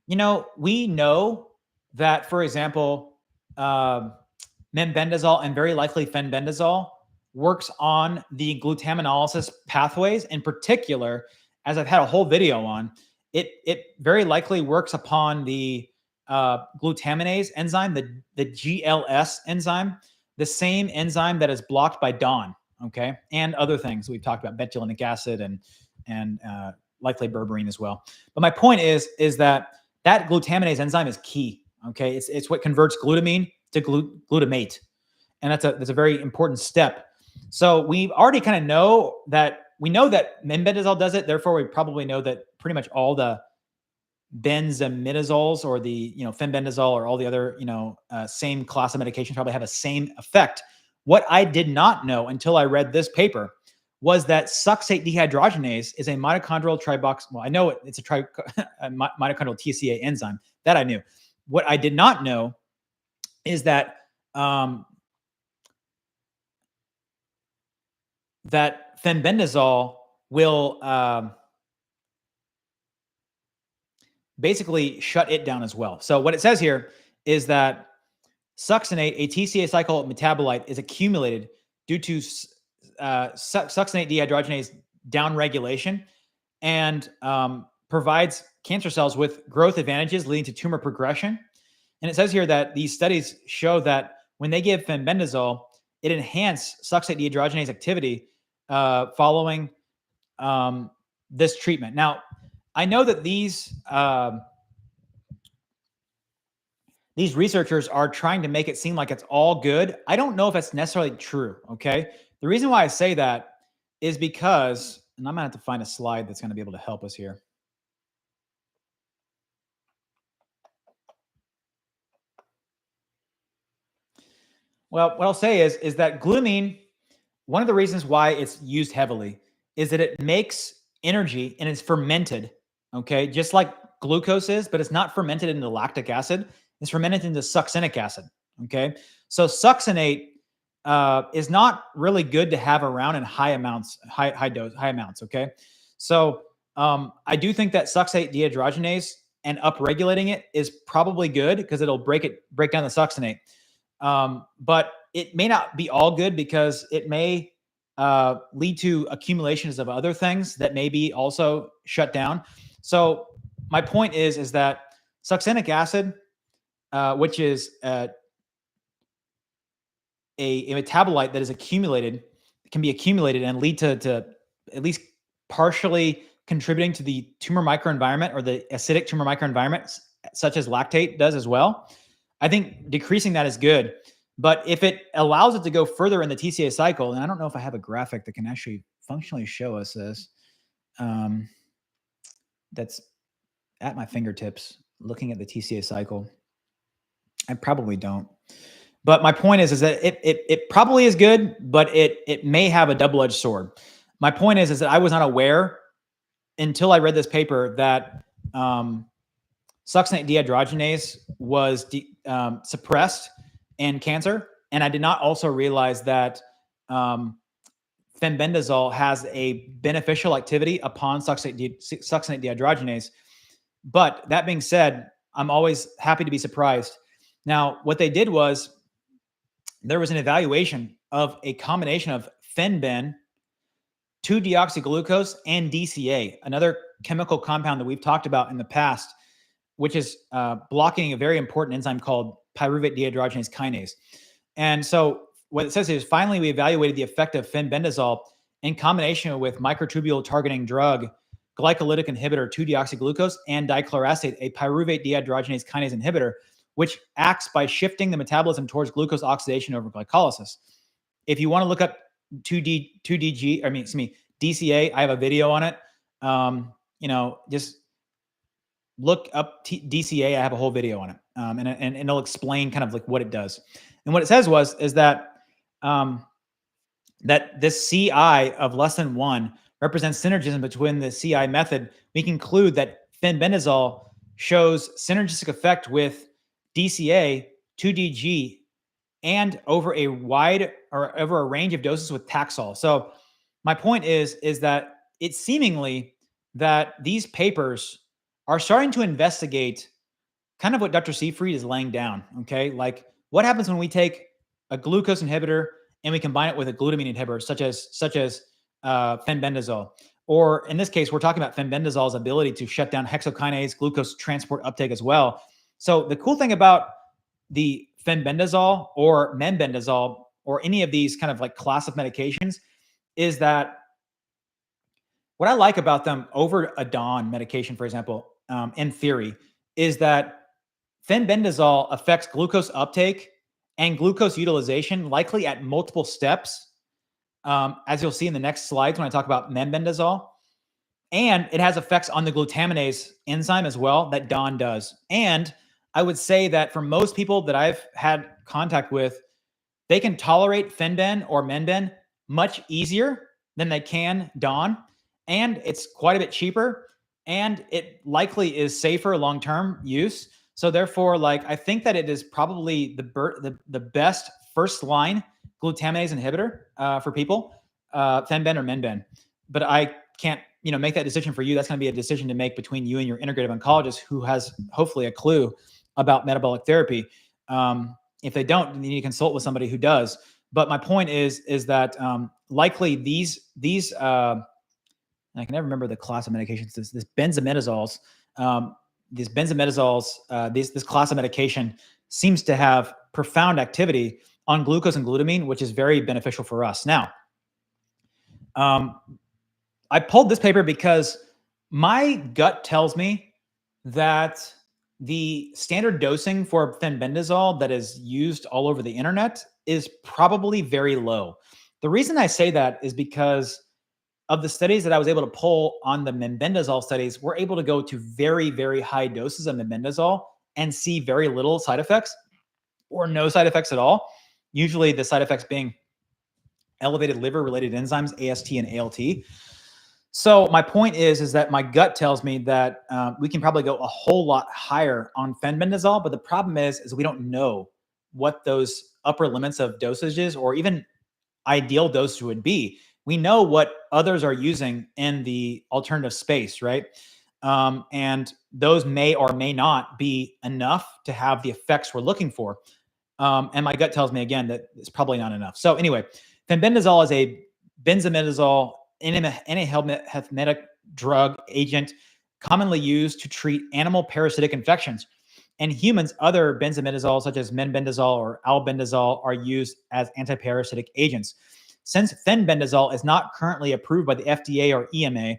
we know that, for example, menbendazole and very likely fenbendazole works on the glutaminolysis pathways. In particular, as I've had a whole video on, it very likely works upon the glutaminase enzyme, the GLS enzyme, the same enzyme that is blocked by DON, okay, and other things we've talked about, betulinic acid and likely berberine as well. But my point is that glutaminase enzyme is key, okay? It's what converts glutamine to glutamate, and that's a very important step. So we already kind of know that menbendazole does it. Therefore, we probably know that pretty much all the benzimidazoles or the fenbendazole or all the other same class of medications probably have a same effect. What I did not know until I read this paper was that succate dehydrogenase is a mitochondrial tribox. Well, I know it's a mitochondrial TCA enzyme. That I knew. What I did not know is that that fenbendazole will basically shut it down as well. So what it says here is that succinate, a TCA cycle metabolite, is accumulated due to succinate dehydrogenase downregulation and provides cancer cells with growth advantages leading to tumor progression. And it says here that these studies show that when they give fenbendazole, it enhanced succinate dehydrogenase activity following this treatment. Now, I know that these researchers are trying to make it seem like it's all good. I don't know if that's necessarily true, okay? The reason why I say that is because, and I'm going to have to find a slide that's going to be able to help us here. Well, what I'll say is that glutamine, one of the reasons why it's used heavily is that it makes energy and it's fermented, okay? Just like glucose is, but it's not fermented into lactic acid. It's fermented into succinic acid, okay? So succinate is not really good to have around in high amounts, okay? So I do think that succinate dehydrogenase and upregulating it is probably good because it'll break down the succinate. But it may not be all good because it may lead to accumulations of other things that may be also shut down. So my point is that succinic acid, which is a metabolite that is can be accumulated and lead to at least partially contributing to the tumor microenvironment or the acidic tumor microenvironment, such as lactate does as well. I think decreasing that is good. But if it allows it to go further in the TCA cycle, and I don't know if I have a graphic that can actually functionally show us this, that's at my fingertips, looking at the TCA cycle. I probably don't. But my point is that it probably is good, but it may have a double-edged sword. My point is that I was not aware until I read this paper that succinate dehydrogenase was suppressed in cancer. And I did not also realize that fenbendazole has a beneficial activity upon succinate dehydrogenase. But that being said, I'm always happy to be surprised. Now, what they did was there was an evaluation of a combination of fenben, 2-deoxyglucose, and DCA, another chemical compound that we've talked about in the past which is blocking a very important enzyme called pyruvate dehydrogenase kinase. And so what it says is, finally, we evaluated the effect of fenbendazole in combination with microtubule targeting drug, glycolytic inhibitor 2-deoxyglucose, and dichloracate, a pyruvate dehydrogenase kinase inhibitor, which acts by shifting the metabolism towards glucose oxidation over glycolysis. If you want to look up 2DCA, I have a video on it. Just look up DCA. I have a whole video on it, and it'll explain kind of like what it does. And what it says is that that this CI of less than 1 represents synergism between the CI method. We conclude that fenbendazole shows synergistic effect with DCA, 2DG, and over a range of doses with Taxol. So my point is that it's seemingly that these papers are starting to investigate kind of what Dr. Seyfried is laying down, okay? Like, what happens when we take a glucose inhibitor and we combine it with a glutamine inhibitor, such as fenbendazole? Or in this case, we're talking about fenbendazole's ability to shut down hexokinase glucose transport uptake as well. So the cool thing about the fenbendazole or menbendazole or any of these kind of like class of medications is that what I like about them over a DAWN medication, for example, in theory, is that fenbendazole affects glucose uptake and glucose utilization likely at multiple steps, as you'll see in the next slides when I talk about menbendazole. And it has effects on the glutaminase enzyme as well that DAWN does. And I would say that for most people that I've had contact with, they can tolerate Fenben or Menben much easier than they can DAWN. And it's quite a bit cheaper. And it likely is safer long-term use. So therefore, like, I think that it is probably the best first-line glutaminase inhibitor for people, Fenben or Menben. But I can't, make that decision for you. That's going to be a decision to make between you and your integrative oncologist, who has hopefully a clue about metabolic therapy. If they don't, then you need to consult with somebody who does. But my point is that likely these I can never remember the class of medications. This benzimetazoles, this class of medication seems to have profound activity on glucose and glutamine, which is very beneficial for us. Now, I pulled this paper because my gut tells me that the standard dosing for fenbendazole that is used all over the internet is probably very low. The reason I say that is because of the studies that I was able to pull on the menbendazole studies, we're able to go to very, very high doses of menbendazole and see very little side effects or no side effects at all. Usually the side effects being elevated liver-related enzymes, AST and ALT. So my point is that my gut tells me that we can probably go a whole lot higher on fenbendazole, but the problem is we don't know what those upper limits of dosages or even ideal dosage would be. We know what others are using in the alternative space, right? And those may or may not be enough to have the effects we're looking for. And my gut tells me again that it's probably not enough. So anyway, fenbendazole is a benzimidazole antiemetic drug agent commonly used to treat animal parasitic infections. In humans, other benzimidazoles such as menbendazole or albendazole are used as antiparasitic agents. Since fenbendazole is not currently approved by the FDA or EMA,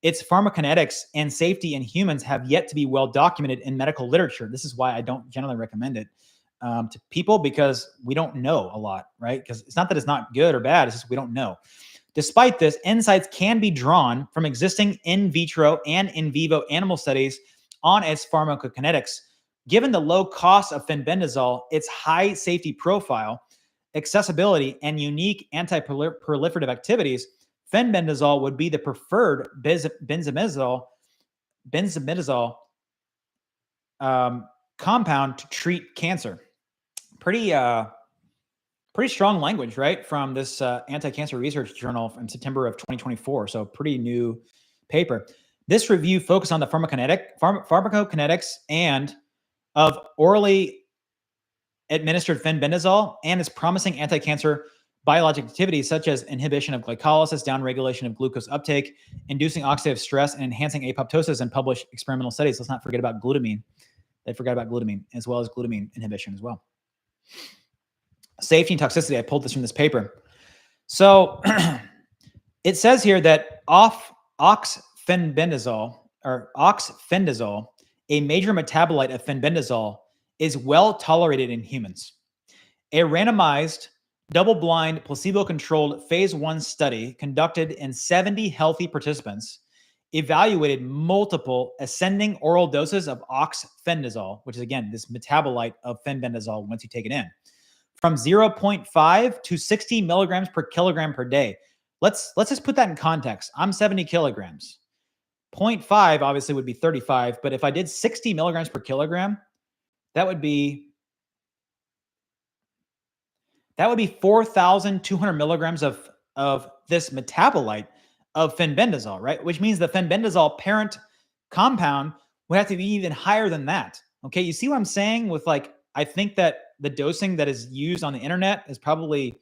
its pharmacokinetics and safety in humans have yet to be well documented in medical literature. This is why I don't generally recommend it to people, because we don't know a lot, right? Because it's not that it's not good or bad, it's just we don't know. Despite this, insights can be drawn from existing in vitro and in vivo animal studies on its pharmacokinetics. Given the low cost of fenbendazole, its high safety profile, accessibility, and unique anti-proliferative activities, fenbendazole would be the preferred benzimidazole compound to treat cancer. Pretty strong language, right, from this Anti-Cancer Research Journal from September of 2024. So pretty new paper. This review focused on the pharmacokinetics and of orally administered fenbendazole and its promising anti-cancer biologic activity such as inhibition of glycolysis, downregulation of glucose uptake, inducing oxidative stress, and enhancing apoptosis in published experimental studies. Let's not forget about glutamine. They forgot about glutamine as well as glutamine inhibition as well. Safety and toxicity. I pulled this from this paper. So it says here that oxfenbendazole, a major metabolite of fenbendazole, is well tolerated in humans. A randomized, double-blind, placebo-controlled phase 1 study conducted in 70 healthy participants evaluated multiple ascending oral doses of oxfenbendazole, which is, again, this metabolite of fenbendazole once you take it in, from 0.5 to 60 milligrams per kilogram per day. Let's just put that in context. I'm 70 kilograms. 0.5 obviously would be 35, but if I did 60 milligrams per kilogram, that would be 4,200 milligrams of this metabolite of fenbendazole, right? Which means the fenbendazole parent compound would have to be even higher than that. Okay, you see what I'm saying with, like, I think that the dosing that is used on the internet is probably,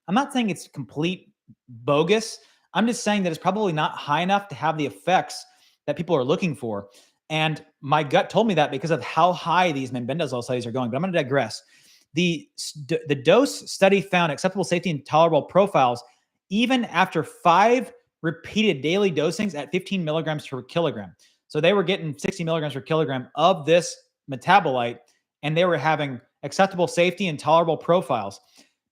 I'm not saying it's complete bogus. I'm just saying that it's probably not high enough to have the effects that people are looking for. And my gut told me that because of how high these menbendazole studies are going. But I'm going to digress. The dose study found acceptable safety and tolerable profiles even after 5 repeated daily dosings at 15 milligrams per kilogram. So they were getting 60 milligrams per kilogram of this metabolite, and they were having acceptable safety and tolerable profiles.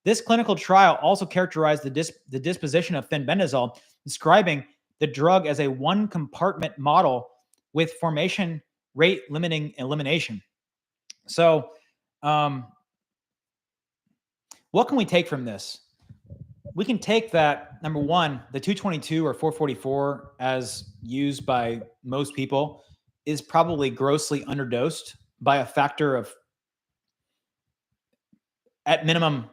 This clinical trial also characterized the disposition of fenbendazole, describing the drug as a one-compartment model with formation rate limiting elimination. So what can we take from this? We can take that, number one, the 222 or 444 as used by most people is probably grossly underdosed by a factor of, at minimum,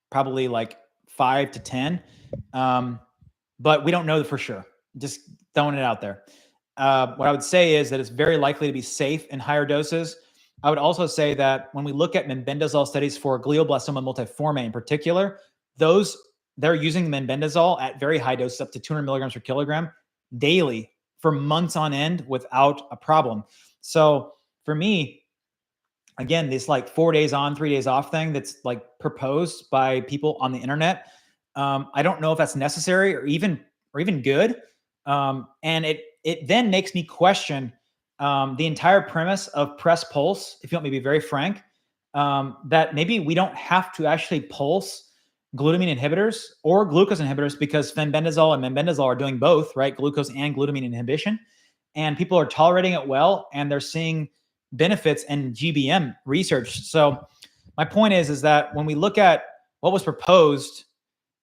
probably like 5 to 10. But we don't know for sure. Just throwing it out there. What I would say is that it's very likely to be safe in higher doses. I would also say that when we look at menbendazole studies for glioblastoma multiforme in particular, they're using menbendazole at very high doses, up to 200 milligrams per kilogram daily for months on end without a problem. So for me, again, this like 4 days on, 3 days off thing that's like proposed by people on the internet, I don't know if that's necessary or even good. And it then makes me question the entire premise of press pulse, if you want me to be very frank, that maybe we don't have to actually pulse glutamine inhibitors or glucose inhibitors, because fenbendazole and menbendazole are doing both, right? Glucose and glutamine inhibition. And people are tolerating it well, and they're seeing benefits in GBM research. So my point is that when we look at what was proposed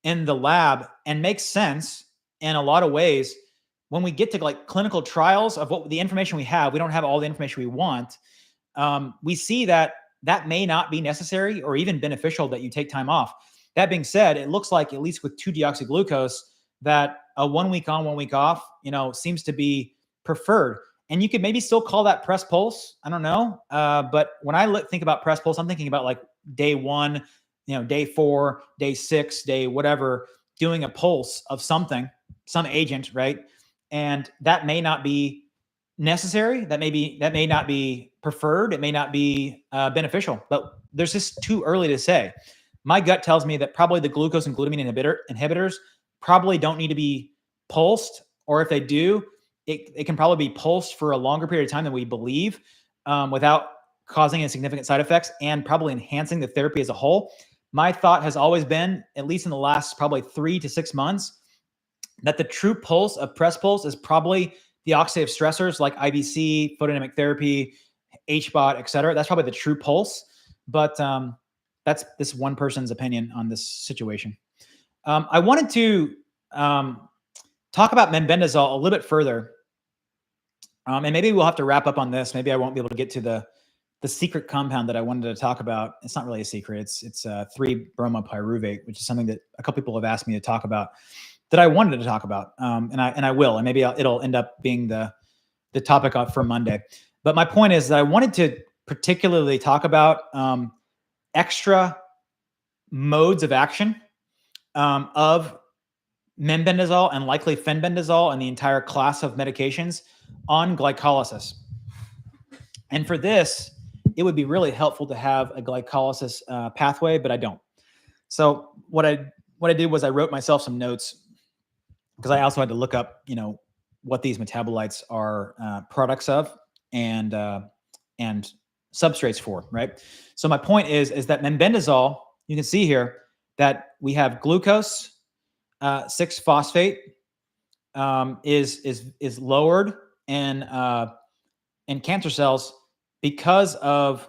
in the lab and makes sense in a lot of ways, when we get to like clinical trials of what the information we have, we don't have all the information we want. We see that may not be necessary or even beneficial that you take time off. That being said, it looks like, at least with 2-deoxyglucose, that a 1 week on, 1 week off, seems to be preferred. And you could maybe still call that press pulse. I don't know. But when I think about press pulse, I'm thinking about like day 1, day 4, day 6, day whatever, doing a pulse of something, some agent, right? And that may not be necessary. That may not be preferred. It may not be beneficial, but there's just too early to say. My gut tells me that probably the glucose and glutamine inhibitors probably don't need to be pulsed, or if they do, it can probably be pulsed for a longer period of time than we believe, without causing any significant side effects, and probably enhancing the therapy as a whole. My thought has always been, at least in the last probably 3 to 6 months, that the true pulse of press pulse is probably the oxidative stressors like IBC, photodynamic therapy, HBOT, et cetera. That's probably the true pulse. But that's this one person's opinion on this situation. I wanted to talk about menbendazole a little bit further. And maybe we'll have to wrap up on this. Maybe I won't be able to get to the secret compound that I wanted to talk about. It's not really a secret. It's 3-bromopyruvate, which is something that a couple people have asked me to talk about, that I wanted to talk about. And I will, and maybe it'll end up being the topic for Monday. But my point is that I wanted to particularly talk about extra modes of action of Menbendazole and likely Fenbendazole and the entire class of medications on glycolysis. And for this, it would be really helpful to have a glycolysis pathway, but I don't. So what I did was I wrote myself some notes because I also had to look up, what these metabolites are products of and substrates for, right? So my point is that Menbendazole, you can see here that we have glucose 6-phosphate is lowered in cancer cells because of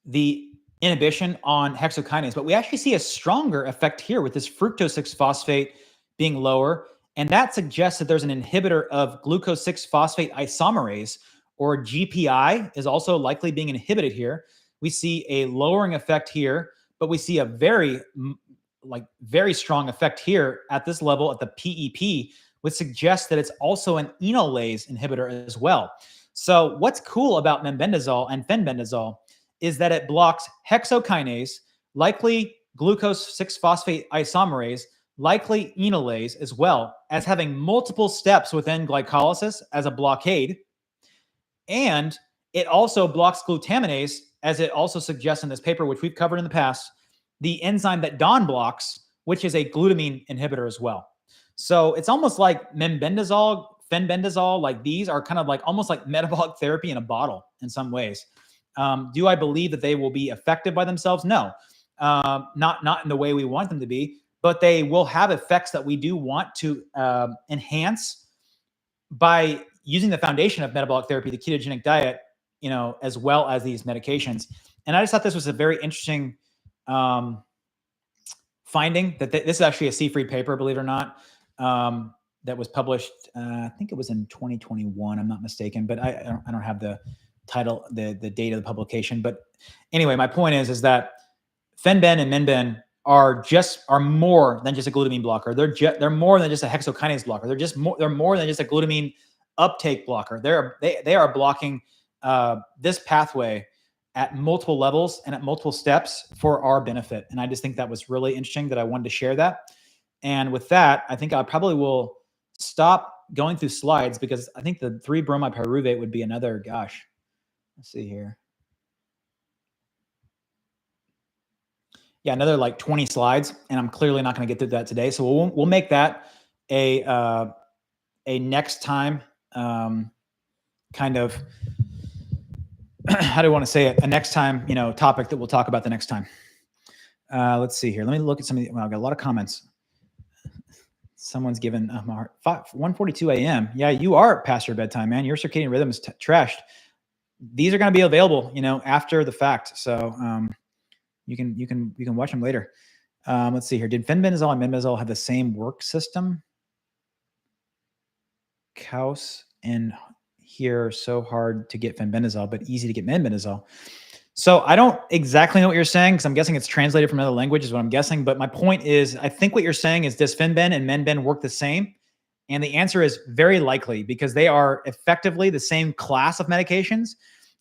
the inhibition on hexokinase. But we actually see a stronger effect here with this fructose 6-phosphate being lower. And that suggests that there's an inhibitor of glucose 6-phosphate isomerase, or GPI, is also likely being inhibited here. We see a lowering effect here, but we see a very strong effect here at this level at the PEP, which suggests that it's also an enolase inhibitor as well. So what's cool about Menbendazole and Fenbendazole is that it blocks hexokinase, likely glucose 6-phosphate isomerase, likely enolase, as well as having multiple steps within glycolysis as a blockade. And it also blocks glutaminase, as it also suggests in this paper, which we've covered in the past, the enzyme that Don blocks, which is a glutamine inhibitor as well. So it's almost like Menbendazole, Fenbendazole, like these are kind of like almost like metabolic therapy in a bottle in some ways. Do I believe that they will be effective by themselves? No, not in the way we want them to be, but they will have effects that we do want to enhance by using the foundation of metabolic therapy, the ketogenic diet, as well as these medications. And I just thought this was a very interesting finding that this is actually a C-free paper, believe it or not, that was published. I think it was in 2021. I'm not mistaken, but I don't have the title, the date of the publication. But anyway, my point is that Fenben and Menben are more than just a glutamine blocker. They're more than just a hexokinase blocker. They're more than just a glutamine uptake blocker. They are blocking this pathway at multiple levels and at multiple steps for our benefit. And I just think that was really interesting that I wanted to share that. And with that, I think I probably will stop going through slides because I think the 3-bromide pyruvate would be another, gosh, let's see here. Yeah, another like 20 slides, and I'm clearly not going to get through that today. So we'll make that a next time kind of, how do I want to say it? A next time, topic that we'll talk about the next time. Let's see here. Let me look at some of the, well, I've got a lot of comments. Someone's given 1:42 a.m. Yeah, you are past your bedtime, man. Your circadian rhythm is trashed. These are going to be available, after the fact. So you can watch them later. Let's see here. Did Fenbendazole and Menbendazole have the same work system? Kaus and here so hard to get Fenbendazole, but easy to get Menbendazole. So I don't exactly know what you're saying because I'm guessing it's translated from another language is what I'm guessing. But my point is, I think what you're saying is, does Fenben and Menben work the same? And the answer is very likely because they are effectively the same class of medications.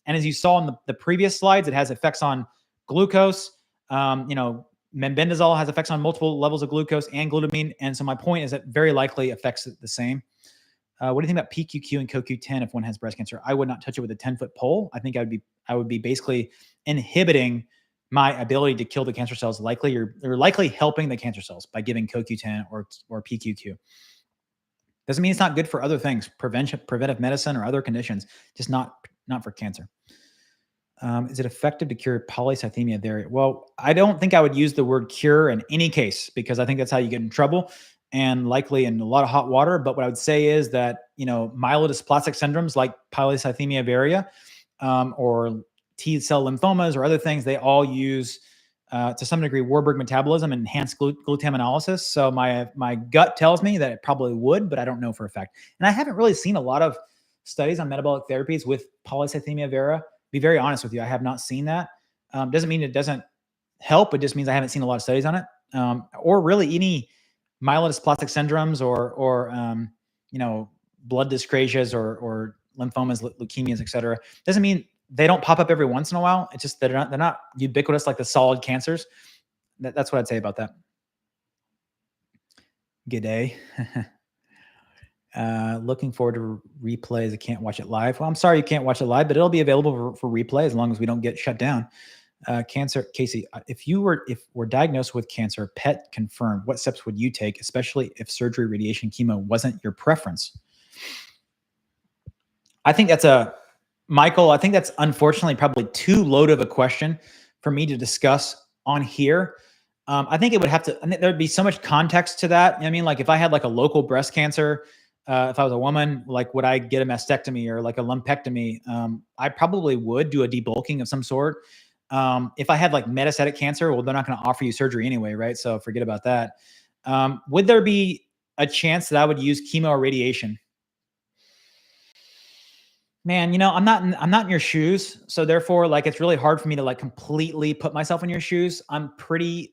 And as you saw in the previous slides, it has effects on glucose. Menbendazole has effects on multiple levels of glucose and glutamine. And so my point is that very likely affects it the same. What do you think about PQQ and CoQ10 if one has breast cancer? I would not touch it with a 10-foot pole. I think I would be basically inhibiting my ability to kill the cancer cells. You're likely helping the cancer cells by giving CoQ10 or PQQ. Doesn't mean it's not good for other things, preventive medicine or other conditions, just not for cancer. Is it effective to cure polycythemia vera? Well, I don't think I would use the word cure in any case because I think that's how you get in trouble and likely in a lot of hot water. But what I would say is that, myelodysplastic syndromes like polycythemia vera or T-cell lymphomas or other things, they all use, to some degree, Warburg metabolism and enhanced glutaminolysis. So my gut tells me that it probably would, but I don't know for a fact. And I haven't really seen a lot of studies on metabolic therapies with polycythemia vera. Be very honest with you, I have not seen that. Doesn't mean it doesn't help. It just means I haven't seen a lot of studies on it, or really any myelodysplastic syndromes or blood dyscrasias or lymphomas, leukemias, et cetera. Doesn't mean they don't pop up every once in a while. It's just they're not ubiquitous like the solid cancers. That's what I'd say about that. Good day. Looking forward to replays. I can't watch it live. Well, I'm sorry you can't watch it live, but it'll be available for replay as long as we don't get shut down. Cancer, Casey, if we're diagnosed with cancer, PET confirmed, what steps would you take, especially if surgery, radiation, chemo wasn't your preference? I think Michael, I think that's unfortunately probably too loaded of a question for me to discuss on here. I think it would have to, I think there'd be so much context to that. I mean, like if I had like a local breast cancer, if I was a woman, like would I get a mastectomy or like a lumpectomy? I probably would do a debulking of some sort. If I had like metastatic cancer, well, they're not going to offer you surgery anyway, right? So forget about that. Would there be a chance that I would use chemo or radiation? Man, I'm not in your shoes, so therefore, like, it's really hard for me to like completely put myself in your shoes. I'm pretty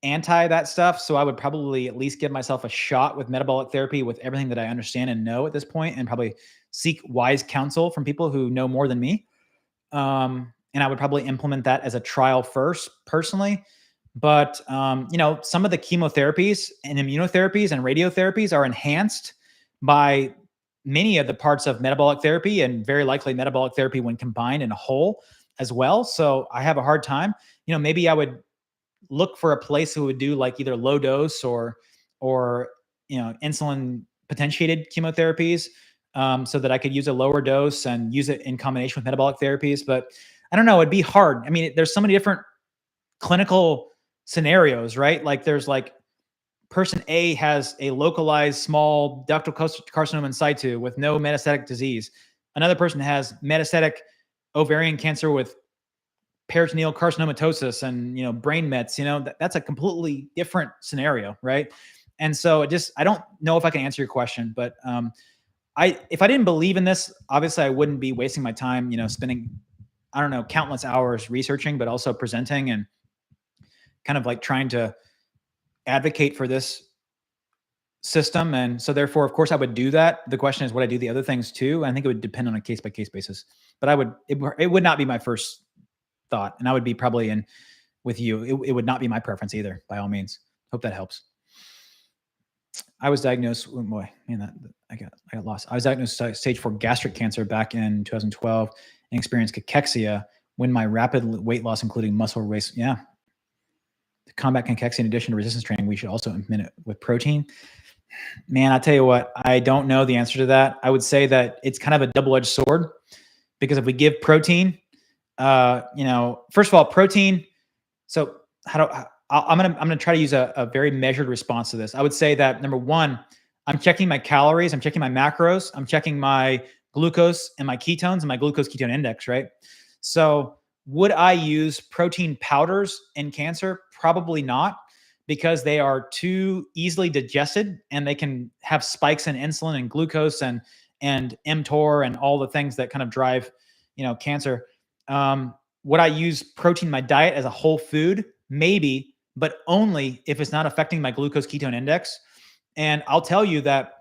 anti that stuff, so I would probably at least give myself a shot with metabolic therapy with everything that I understand and know at this point, and probably seek wise counsel from people who know more than me. And I would probably implement that as a trial first, personally. But some of the chemotherapies and immunotherapies and radiotherapies are enhanced by many of the parts of metabolic therapy, and very likely metabolic therapy when combined in a whole as well. So I have a hard time. Maybe I would look for a place who would do like either low dose or insulin potentiated chemotherapies, so that I could use a lower dose and use it in combination with metabolic therapies. But I don't know, it'd be hard. I mean, there's so many different clinical scenarios, right? Like there's like person A has a localized small ductal carcinoma in situ with no metastatic disease. Another person has metastatic ovarian cancer with peritoneal carcinomatosis and brain mets. That's a completely different scenario, right? And so I don't know if I can answer your question, but if I didn't believe in this, obviously I wouldn't be wasting my time, spending, I don't know, countless hours researching, but also presenting and kind of like trying to advocate for this system. And so therefore, of course, I would do that. The question is, would I do the other things too? I think it would depend on a case by case basis, but it would not be my first thought. And I would be probably in with you. It would not be my preference either, by all means. Hope that helps. I was diagnosed, oh boy, man, I got lost. I was diagnosed stage 4 gastric cancer back in 2012 and experienced cachexia when my rapid weight loss, including muscle waste. Yeah. To combat cachexia, in addition to resistance training, we should also implement it with protein. Man, I tell you what, I don't know the answer to that. I would say that it's kind of a double-edged sword, because if we give protein, first of all, protein. So I'm gonna try to use a very measured response to this. I would say that number one, I'm checking my calories, I'm checking my macros, I'm checking my glucose and my ketones and my glucose ketone index, right? So would I use protein powders in cancer? Probably not, because they are too easily digested and they can have spikes in insulin and glucose and mTOR and all the things that kind of drive, cancer. Would I use protein in my diet as a whole food? Maybe, but only if it's not affecting my glucose ketone index. And I'll tell you that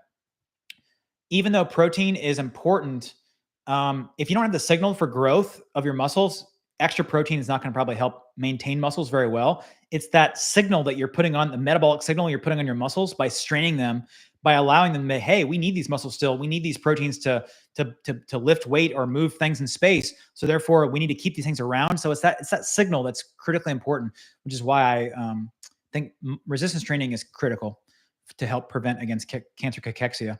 even though protein is important, if you don't have the signal for growth of your muscles, extra protein is not going to probably help maintain muscles very well. It's that signal that you're putting on, the metabolic signal you're putting on your muscles by straining them, by allowing them to, hey, we need these muscles still. We need these proteins to lift weight or move things in space. So therefore, we need to keep these things around. So it's that signal that's critically important, which is why I think resistance training is critical to help prevent against cancer cachexia.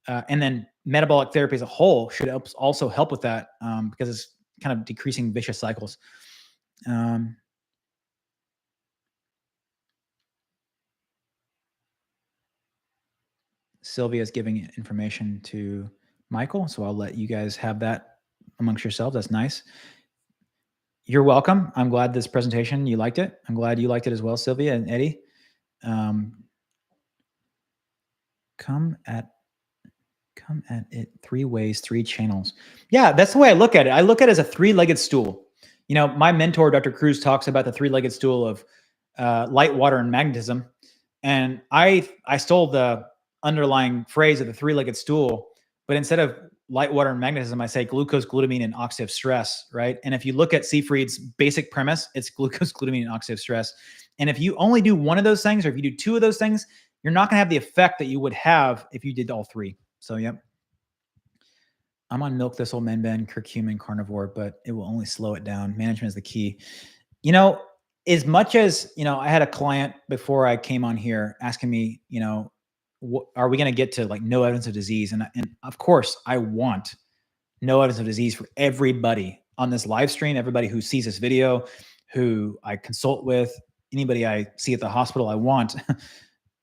And then metabolic therapy as a whole should also help with that, because it's kind of decreasing vicious cycles. Sylvia is giving information to Michael, so I'll let you guys have that amongst yourselves. That's nice. You're welcome. I'm glad this presentation, you liked it. I'm glad you liked it as well, Sylvia and Eddie. Come at it 3 ways, 3 channels. Yeah, that's the way I look at it. I look at it as a 3-legged stool. My mentor, Dr. Cruz, talks about the 3-legged stool of light, water, and magnetism. And I stole the underlying phrase of the 3-legged stool, but instead of light water and magnetism, I say glucose, glutamine, and oxidative stress, right? And if you look at Seyfried's basic premise, it's glucose, glutamine, and oxidative stress. And if you only do one of those things, or if you do two of those things, you're not going to have the effect that you would have if you did all three. So, yep. I'm on milk thistle, menben, curcumin, carnivore, but it will only slow it down. Management is the key. You know, as much as, I had a client before I came on here asking me, are we going to get to like no evidence of disease? And of course, I want no evidence of disease for everybody on this live stream, everybody who sees this video, who I consult with, anybody I see at the hospital. I want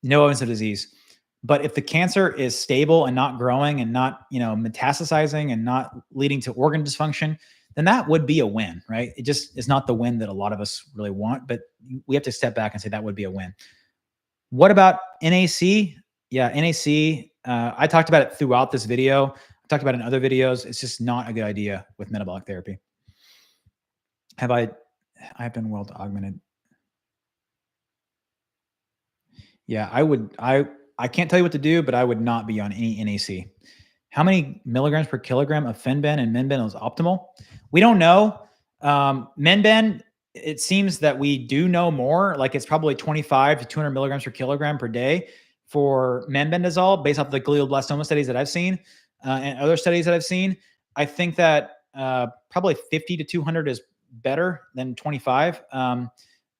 no evidence of disease. But if the cancer is stable and not growing and not, metastasizing and not leading to organ dysfunction, then that would be a win, right? It just is not the win that a lot of us really want, but we have to step back and say that would be a win. What about NAC? Yeah, NAC, I talked about it throughout this video. I talked about it in other videos. It's just not a good idea with metabolic therapy. I've been well augmented. Yeah, I can't tell you what to do, but I would not be on any NAC. How many milligrams per kilogram of Fenben and Menben is optimal? We don't know. Menben, it seems that we do know more. Like it's probably 25 to 200 milligrams per kilogram per day for Menbendazole based off the glioblastoma studies that I've seen and other studies that I've seen. I think that probably 50 to 200 is better than 25.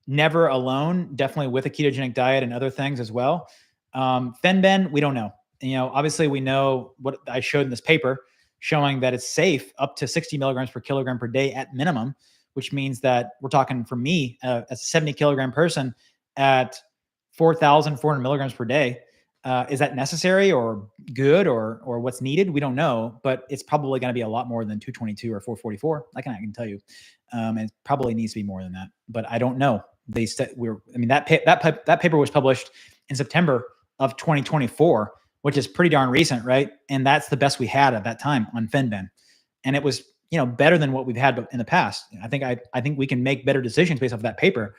Never alone, definitely with a ketogenic diet and other things as well. Fenben, we don't know. Obviously we know what I showed in this paper showing that it's safe up to 60 milligrams per kilogram per day at minimum, which means that we're talking for me as a 70 kilogram person at 4,400 milligrams per day. Is that necessary or good or what's needed? We don't know, but it's probably going to be a lot more than 222 or 444. I can tell you. It probably needs to be more than that, but I don't know. That paper was published in September of 2024, which is pretty darn recent, right? And that's the best we had at that time on Fenben. And it was, better than what we've had in the past. I think we can make better decisions based off that paper,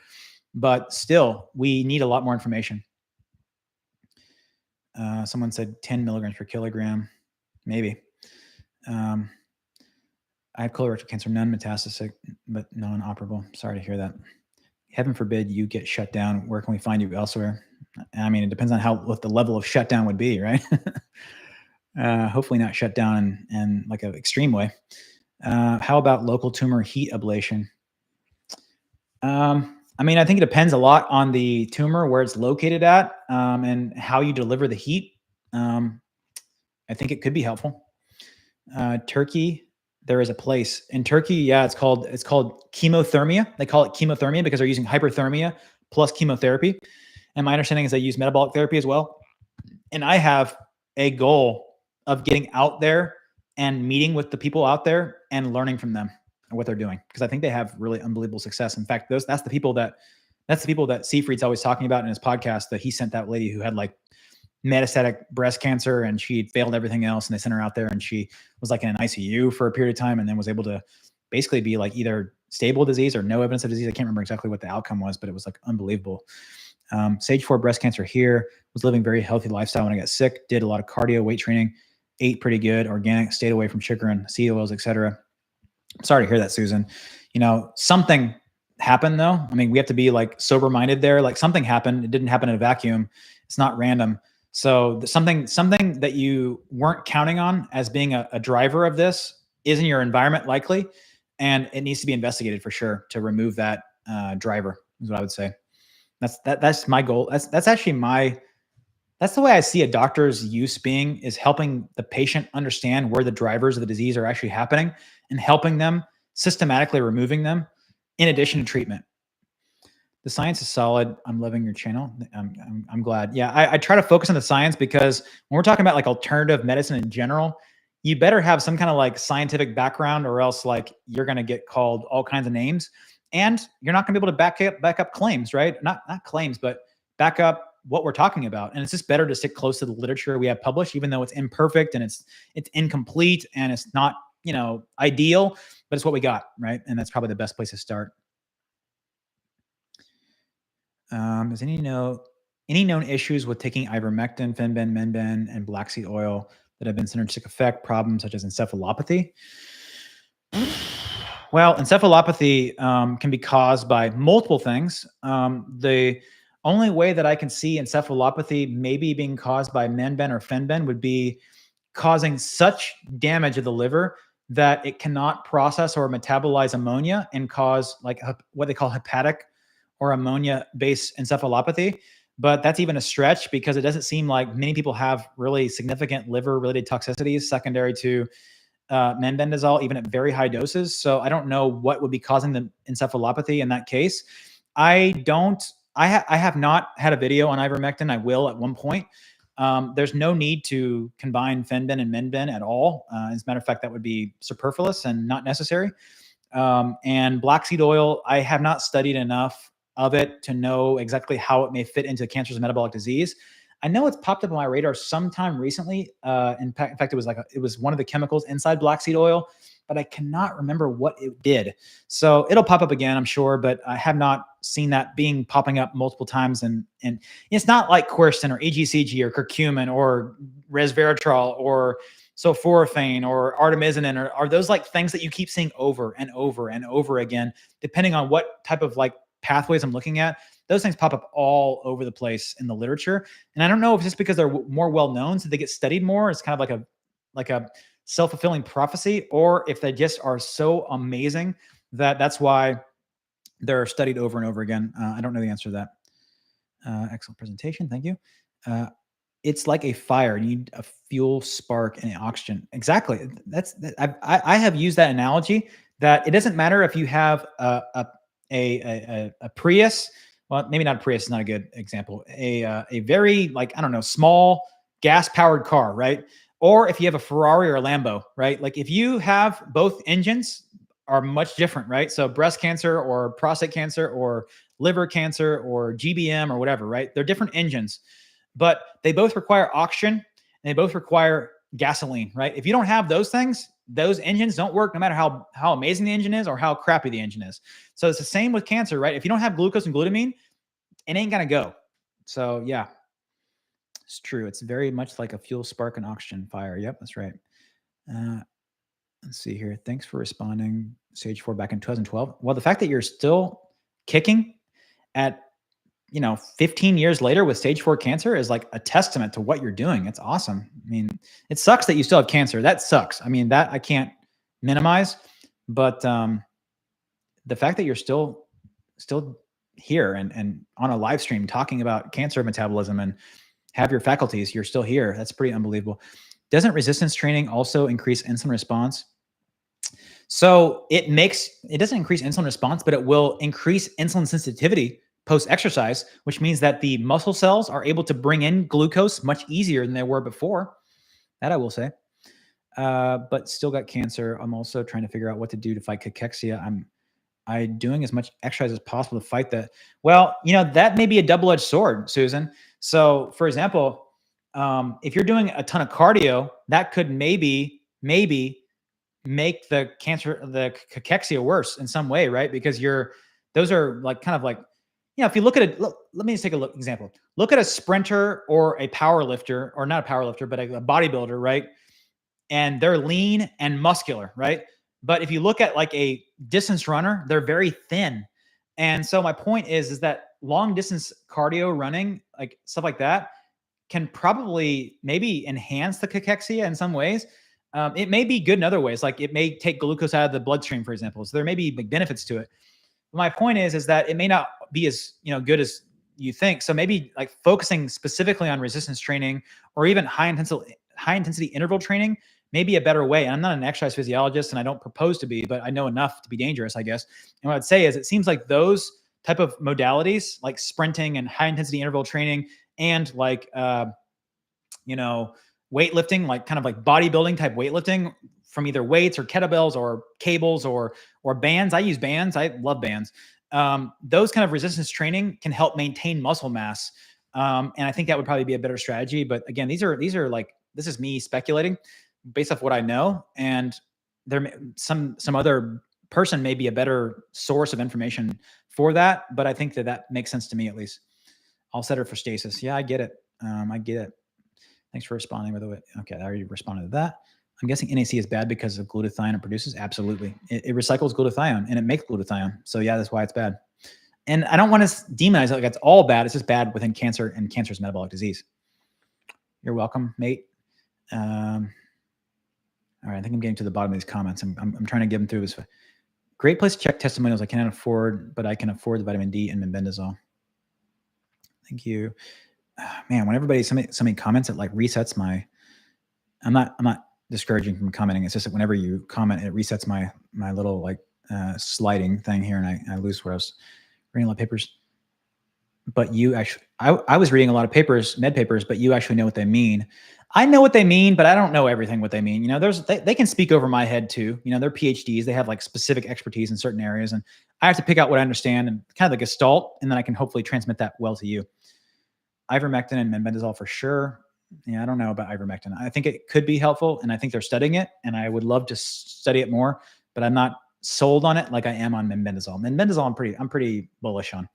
but still we need a lot more information. Someone said 10 milligrams per kilogram, maybe. I have colorectal cancer, non-metastatic, but non-operable. Sorry to hear that. Heaven forbid you get shut down. Where can we find you elsewhere? I mean, it depends on what the level of shutdown would be, right? Hopefully not shut down in like an extreme way. How about local tumor heat ablation? I think it depends a lot on the tumor, where it's located at, and how you deliver the heat. I think it could be helpful. Turkey, there is a place in Turkey. Yeah, it's called chemothermia. They call it chemothermia because they're using hyperthermia plus chemotherapy. And my understanding is they use metabolic therapy as well. And I have a goal of getting out there and meeting with the people out there and learning from them and what they're doing, because I think they have really unbelievable success. In fact, that's the people that Seyfried's always talking about in his podcast, that he sent that lady who had like metastatic breast cancer and she failed everything else, and they sent her out there and she was like in an ICU for a period of time and then was able to basically be like either stable disease or no evidence of disease. I can't remember exactly what the outcome was, but it was like unbelievable. Stage 4 breast cancer here, was living very healthy lifestyle when I got sick, did a lot of cardio, weight training, ate pretty good, organic, stayed away from sugar and seed oils, etc. Sorry to hear that, Susan. Something happened though. I mean, we have to be like sober minded there. Like something happened. It didn't happen in a vacuum. It's not random. So something that you weren't counting on as being a driver of this is in your environment likely, and it needs to be investigated for sure to remove that driver, is what I would say. That's my goal. That's actually that's the way I see a doctor's use being, is helping the patient understand where the drivers of the disease are actually happening and helping them systematically removing them in addition to treatment. The science is solid. I'm loving your channel. I'm glad. Yeah, I try to focus on the science because when we're talking about like alternative medicine in general, you better have some kind of like scientific background, or else like you're going to get called all kinds of names, and you're not going to be able to back up claims, right? Not claims, but back up what we're talking about. And it's just better to stick close to the literature we have published, even though it's imperfect and it's incomplete and it's not, ideal, but it's what we got, right? And that's probably the best place to start. Does any known issues with taking ivermectin, Fenben, Menben, and black seed oil that have been synergistic effect problems such as encephalopathy. Well, encephalopathy can be caused by multiple things. The only way that I can see encephalopathy maybe being caused by Menben or Fenben would be causing such damage of the liver that it cannot process or metabolize ammonia and cause like what they call hepatic or ammonia-based encephalopathy. But that's even a stretch because it doesn't seem like many people have really significant liver-related toxicities secondary to Menbendazole, even at very high doses. So I don't know what would be causing the encephalopathy in that case. I don't. I have not had a video on ivermectin. I will at one point. There's no need to combine Fenben and Menben at all. As a matter of fact, that would be superfluous and not necessary. And black seed oil, I have not studied enough of it to know exactly how it may fit into cancer's and metabolic disease. I know it's popped up on my radar sometime recently. In fact, it was one of the chemicals inside black seed oil, but I cannot remember what it did. So it'll pop up again, I'm sure, but I have not seen that popping up multiple times. And it's not like quercetin or EGCG or curcumin or resveratrol or sulforaphane or artemisinin, or are those like things that you keep seeing over and over and over again, depending on what type of like pathways I'm looking at. Those things pop up all over the place in the literature. And I don't know if it's just because they're more well-known, so they get studied more. It's kind of like a self-fulfilling prophecy, or if they just are so amazing that's why they're studied over and over again. I don't know the answer to that. Excellent presentation. Thank you. It's like a fire. You need a fuel, spark, and oxygen. Exactly. I have used that analogy that it doesn't matter if you have a Prius. Well, maybe not a Prius is not a good example. A very like, I don't know, small gas powered car, right? Or if you have a Ferrari or a Lambo, right? Like if you have both engines are much different, right? So breast cancer or prostate cancer or liver cancer or GBM or whatever, right? They're different engines, but they both require oxygen and they both require gasoline, right? If you don't have those things, those engines don't work no matter how amazing the engine is or how crappy the engine is. So it's the same with cancer, right? If you don't have glucose and glutamine, it ain't gonna go. So yeah, it's true. It's very much like a fuel, spark, and oxygen fire. Yep, that's right. Let's see here. Thanks for responding, Stage 4 back in 2012. Well, the fact that you're still kicking at 15 years later with stage 4 cancer is like a testament to what you're doing. It's awesome. I mean, it sucks that you still have cancer. That sucks. I mean, that I can't minimize, but the fact that you're still here and on a live stream talking about cancer metabolism and have your faculties, you're still here. That's pretty unbelievable. Doesn't resistance training also increase insulin response? So it doesn't increase insulin response, but it will increase insulin sensitivity post-exercise, which means that the muscle cells are able to bring in glucose much easier than they were before. That I will say. But still got cancer. I'm also trying to figure out what to do to fight cachexia. I'm doing as much exercise as possible to fight that. Well, that may be a double-edged sword, Susan. So, for example, if you're doing a ton of cardio, that could maybe make the cachexia worse in some way, right? Because those are like kind of like, if you look at it, let me just take example. Look at a sprinter or a power lifter, or not a power lifter, but a bodybuilder, right? And they're lean and muscular, right? But if you look at like a distance runner, they're very thin. And so my point is that long distance cardio running, like stuff like that, can probably maybe enhance the cachexia in some ways. It may be good in other ways. Like it may take glucose out of the bloodstream, for example. So there may be big benefits to it. But my point is that it may not be as good as you think. So maybe like focusing specifically on resistance training or even high intensity interval training may be a better way. And I'm not an exercise physiologist and I don't propose to be, but I know enough to be dangerous, I guess. And what I'd say is it seems like those type of modalities like sprinting and high intensity interval training and like, weightlifting, like kind of like bodybuilding type weightlifting from either weights or kettlebells or cables or bands. I use bands. I love bands. Those kind of resistance training can help maintain muscle mass. And I think that would probably be a better strategy. But again, these are like, this is me speculating based off what I know. And there some other person may be a better source of information for that. But I think that makes sense to me, at least. I'll set her for stasis. Yeah, I get it. I get it. Thanks for responding, by the way. Okay, I already responded to that. I'm guessing NAC is bad because of glutathione it produces. Absolutely. It recycles glutathione and it makes glutathione. So yeah, that's why it's bad. And I don't want to demonize it like it's all bad. It's just bad within cancer, and cancer is metabolic disease. You're welcome, mate. All right, I think I'm getting to the bottom of these comments. I'm trying to get them through this. Great place to check testimonials. I cannot afford, but I can afford the vitamin D and Menbendazole. Thank you. Man, when everybody somebody comments, it like resets my. I'm not discouraging from commenting. It's just that whenever you comment, it resets my little like sliding thing here, and I lose where I was reading a lot of papers. But you actually, I was reading a lot of papers, med papers, but you actually know what they mean. I know what they mean, but I don't know everything what they mean. You know, they can speak over my head too. You know, they're PhDs. They have like specific expertise in certain areas, and I have to pick out what I understand and kind of the gestalt, and then I can hopefully transmit that well to you. Ivermectin and Menbendazole for sure. Yeah, I don't know about ivermectin. I think it could be helpful, and I think they're studying it, and I would love to study it more, but I'm not sold on it like I am on Menbendazole. Menbendazole, I'm pretty bullish on.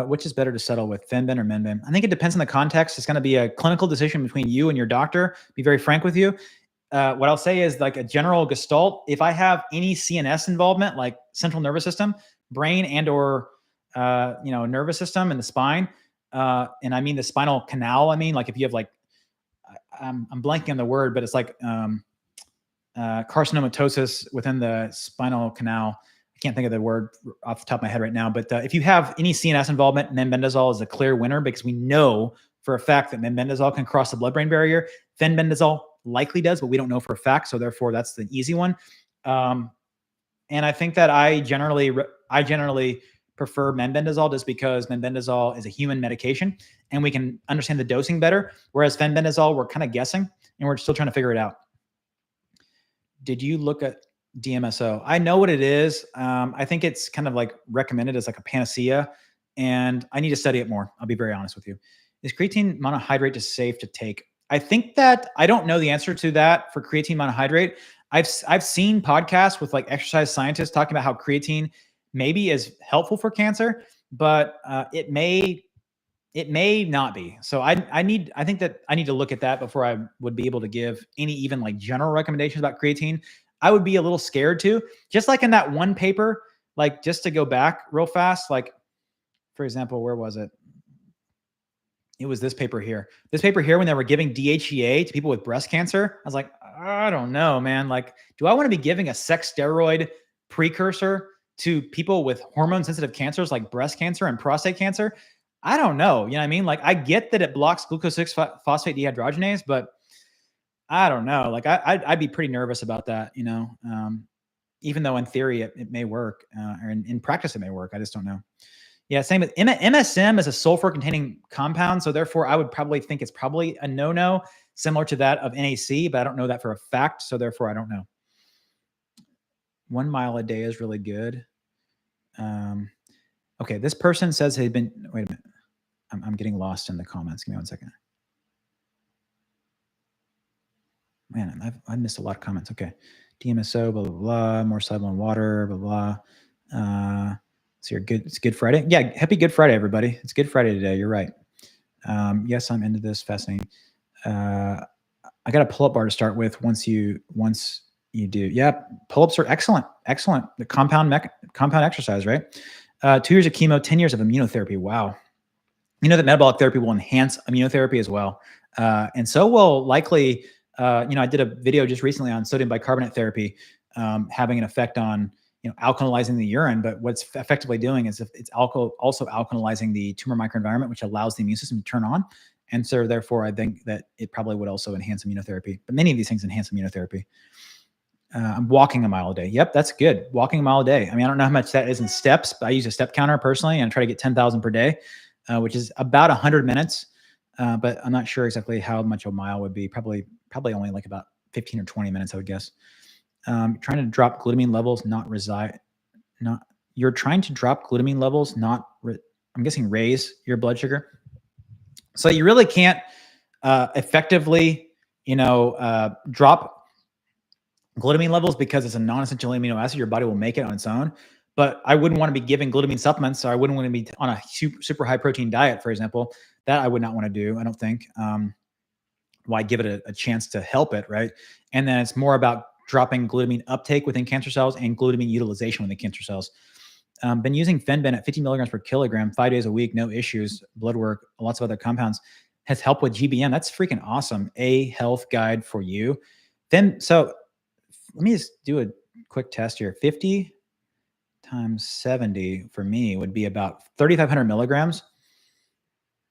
Which is better to settle with, Fenben or Menben? I think it depends on the context. It's going to be a clinical decision between you and your doctor. Be very frank with you. What I'll say is like a general gestalt. If I have any CNS involvement, like central nervous system, brain and or nervous system and the spine, and I mean the spinal canal. I mean, like if you have like, I'm blanking on the word, but it's like carcinomatosis within the spinal canal. I can't think of the word off the top of my head right now, but if you have any CNS involvement, Menbendazole is a clear winner because we know for a fact that Menbendazole can cross the blood-brain barrier. Fenbendazole likely does, but we don't know for a fact. So therefore, that's the easy one. And I think that I generally prefer Menbendazole just because Menbendazole is a human medication and we can understand the dosing better. Whereas Fenbendazole, we're kind of guessing and we're still trying to figure it out. Did you look at DMSO? I know what it is. I think it's kind of like recommended as like a panacea, and I need to study it more. I'll be very honest with you. Is creatine monohydrate just safe to take? I think that I don't know the answer to that for creatine monohydrate. I've seen podcasts with like exercise scientists talking about how creatine maybe is helpful for cancer, but it may not be. So I think that I need to look at that before I would be able to give any even like general recommendations about creatine. I would be a little scared too. Just like in that one paper, like just to go back real fast, like for example, where was it? It was this paper here. This paper here, when they were giving DHEA to people with breast cancer, I was like, I don't know, man. Like, do I want to be giving a sex steroid precursor to people with hormone sensitive cancers like breast cancer and prostate cancer? I don't know. You know what I mean? Like, I get that it blocks glucose-6-phosphate dehydrogenase, but I don't know. Like, I'd be pretty nervous about that, you know, even though in theory it may work, or in practice it may work. I just don't know. Yeah, same with MSM is a sulfur-containing compound, so therefore I would probably think it's probably a no-no, similar to that of NAC, but I don't know that for a fact, so therefore I don't know. 1 mile a day is really good. Okay, this person says they've been. Wait a minute, I'm getting lost in the comments. Give me 1 second. Man, I've missed a lot of comments. Okay, DMSO, blah blah blah, more soluble in water, blah blah. So you're good. It's Good Friday. Yeah, happy Good Friday, everybody. It's Good Friday today. You're right. Yes, I'm into this. Fascinating. I got a pull-up bar to start with. Once you do, yeah, pull-ups are excellent. Excellent. The compound exercise, right? 2 years of chemo, 10 years of immunotherapy. Wow. You know that metabolic therapy will enhance immunotherapy as well, and so will likely. I did a video just recently on sodium bicarbonate therapy having an effect on alkalizing the urine, but what's effectively doing is it's also alkalizing the tumor microenvironment, which allows the immune system to turn on. And so therefore, I think that it probably would also enhance immunotherapy, but many of these things enhance immunotherapy. I'm walking a mile a day. Yep, that's good. Walking a mile a day. I mean, I don't know how much that is in steps, but I use a step counter personally and I try to get 10,000 per day, which is about 100 minutes. But I'm not sure exactly how much a mile would be. Probably only like about 15 or 20 minutes, I would guess. Trying to drop glutamine levels, you're trying to drop glutamine levels, I'm guessing raise your blood sugar. So you really can't effectively, drop glutamine levels because it's a non-essential amino acid. Your body will make it on its own. But I wouldn't want to be giving glutamine supplements, so I wouldn't want to be on a super high protein diet, for example. That I would not want to do, I don't think. why give it a chance to help it, right? And then it's more about dropping glutamine uptake within cancer cells and glutamine utilization within cancer cells. Been using Fenben at 50 milligrams per kilogram, 5 days a week, no issues, blood work, lots of other compounds, has helped with GBM. That's freaking awesome. A health guide for you. Then, so let me just do a quick test here. 50 times 70 for me would be about 3,500 milligrams.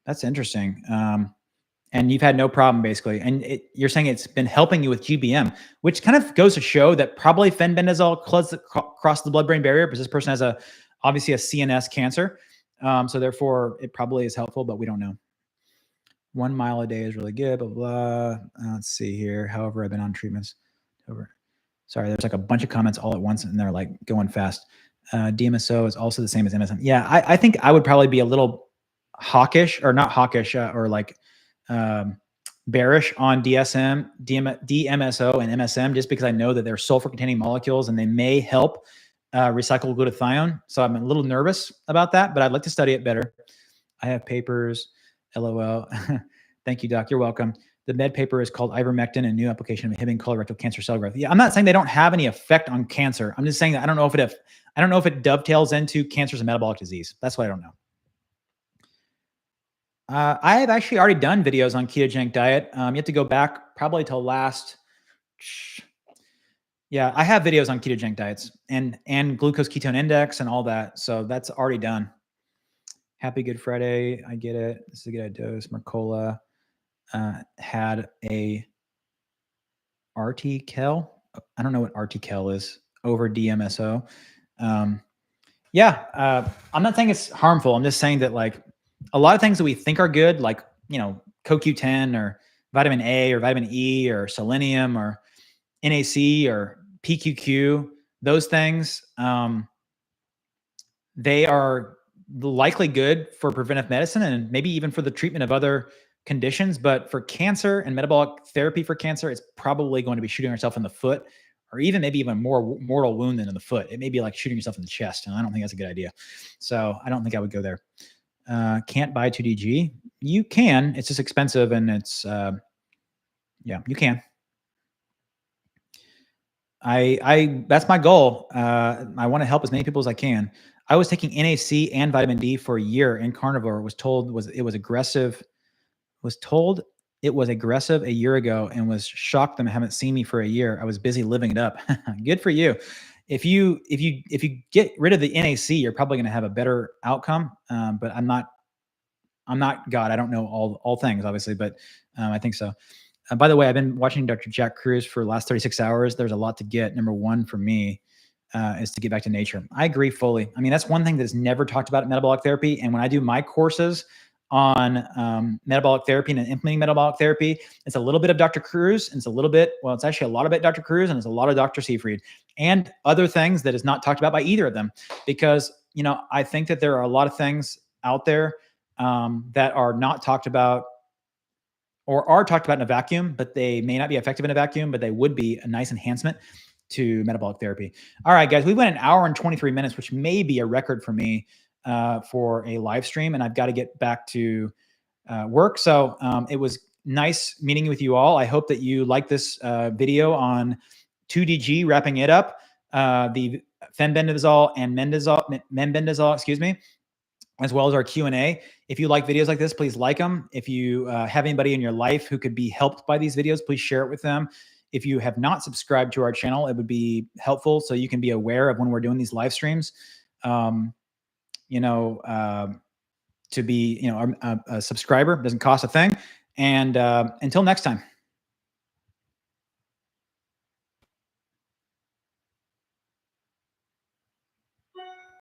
That's interesting. And you've had no problem basically. And you're saying it's been helping you with GBM, which kind of goes to show that probably Fenbendazole crossed the blood-brain barrier because this person has obviously a CNS cancer. So therefore it probably is helpful, but we don't know. 1 mile a day is really good, blah, blah. Let's see here. However, I've been on treatments over. Sorry, there's like a bunch of comments all at once and they're like going fast. DMSO is also the same as MSM. Yeah, I think I would probably be a little hawkish, or not hawkish, or like bearish on DMSO and MSM, just because I know that they're sulfur-containing molecules and they may help recycle glutathione. So I'm a little nervous about that, but I'd like to study it better. I have papers, LOL. Thank you, Doc. You're welcome. The med paper is called Ivermectin, a new application of inhibiting colorectal cancer cell growth. Yeah, I'm not saying they don't have any effect on cancer. I'm just saying that I don't know if it dovetails into cancers and metabolic disease. That's what I don't know. I have actually already done videos on ketogenic diet. You have to go back probably till last. Yeah, I have videos on ketogenic diets and glucose ketone index and all that. So that's already done. Happy Good Friday. I get it. This is a good dose. Mercola had a RT-kel. I don't know what RT-kel is over DMSO. I'm not saying it's harmful. I'm just saying that like a lot of things that we think are good, like, CoQ10 or vitamin A or vitamin E or selenium or NAC or PQQ, those things, they are likely good for preventive medicine and maybe even for the treatment of other conditions. But for cancer and metabolic therapy for cancer, it's probably going to be shooting yourself in the foot, or even maybe even more mortal wound than in the foot. It may be like shooting yourself in the chest. And I don't think that's a good idea. So I don't think I would go there. Can't buy 2DG. You can, it's just expensive and it's, yeah, you can. That's my goal. I want to help as many people as I can. I was taking NAC and vitamin D for a year in carnivore. Was told it was aggressive a year ago and was shocked that I haven't seen me for a year. I was busy living it up. Good for you. If you get rid of the NAC, you're probably going to have a better outcome. But I'm not God. I don't know all things, obviously, but I think so. By the way, I've been watching Dr. Jack Kruse for the last 36 hours. There's a lot to get. Number one for me is to get back to nature. I agree fully. I mean, that's one thing that's never talked about in metabolic therapy. And when I do my courses on metabolic therapy and implementing metabolic therapy, it's a little bit of Dr. Kruse, and it's actually a lot of it Dr. Kruse, and it's a lot of Dr. Seyfried and other things that is not talked about by either of them. Because, I think that there are a lot of things out there that are not talked about, or are talked about in a vacuum, but they may not be effective in a vacuum, but they would be a nice enhancement to metabolic therapy. All right, guys, we went 1 hour and 23 minutes, which may be a record for me for a live stream, and I've got to get back to work. So it was nice meeting with you all. I hope that you like this video on 2DG, wrapping it up, the Fenbendazole and Menbendazole, excuse me, as well as our Q&A. If you like videos like this, please like them. If you have anybody in your life who could be helped by these videos, please share it with them. If you have not subscribed to our channel, it would be helpful so you can be aware of when we're doing these live streams. To be, a subscriber doesn't cost a thing. And until next time.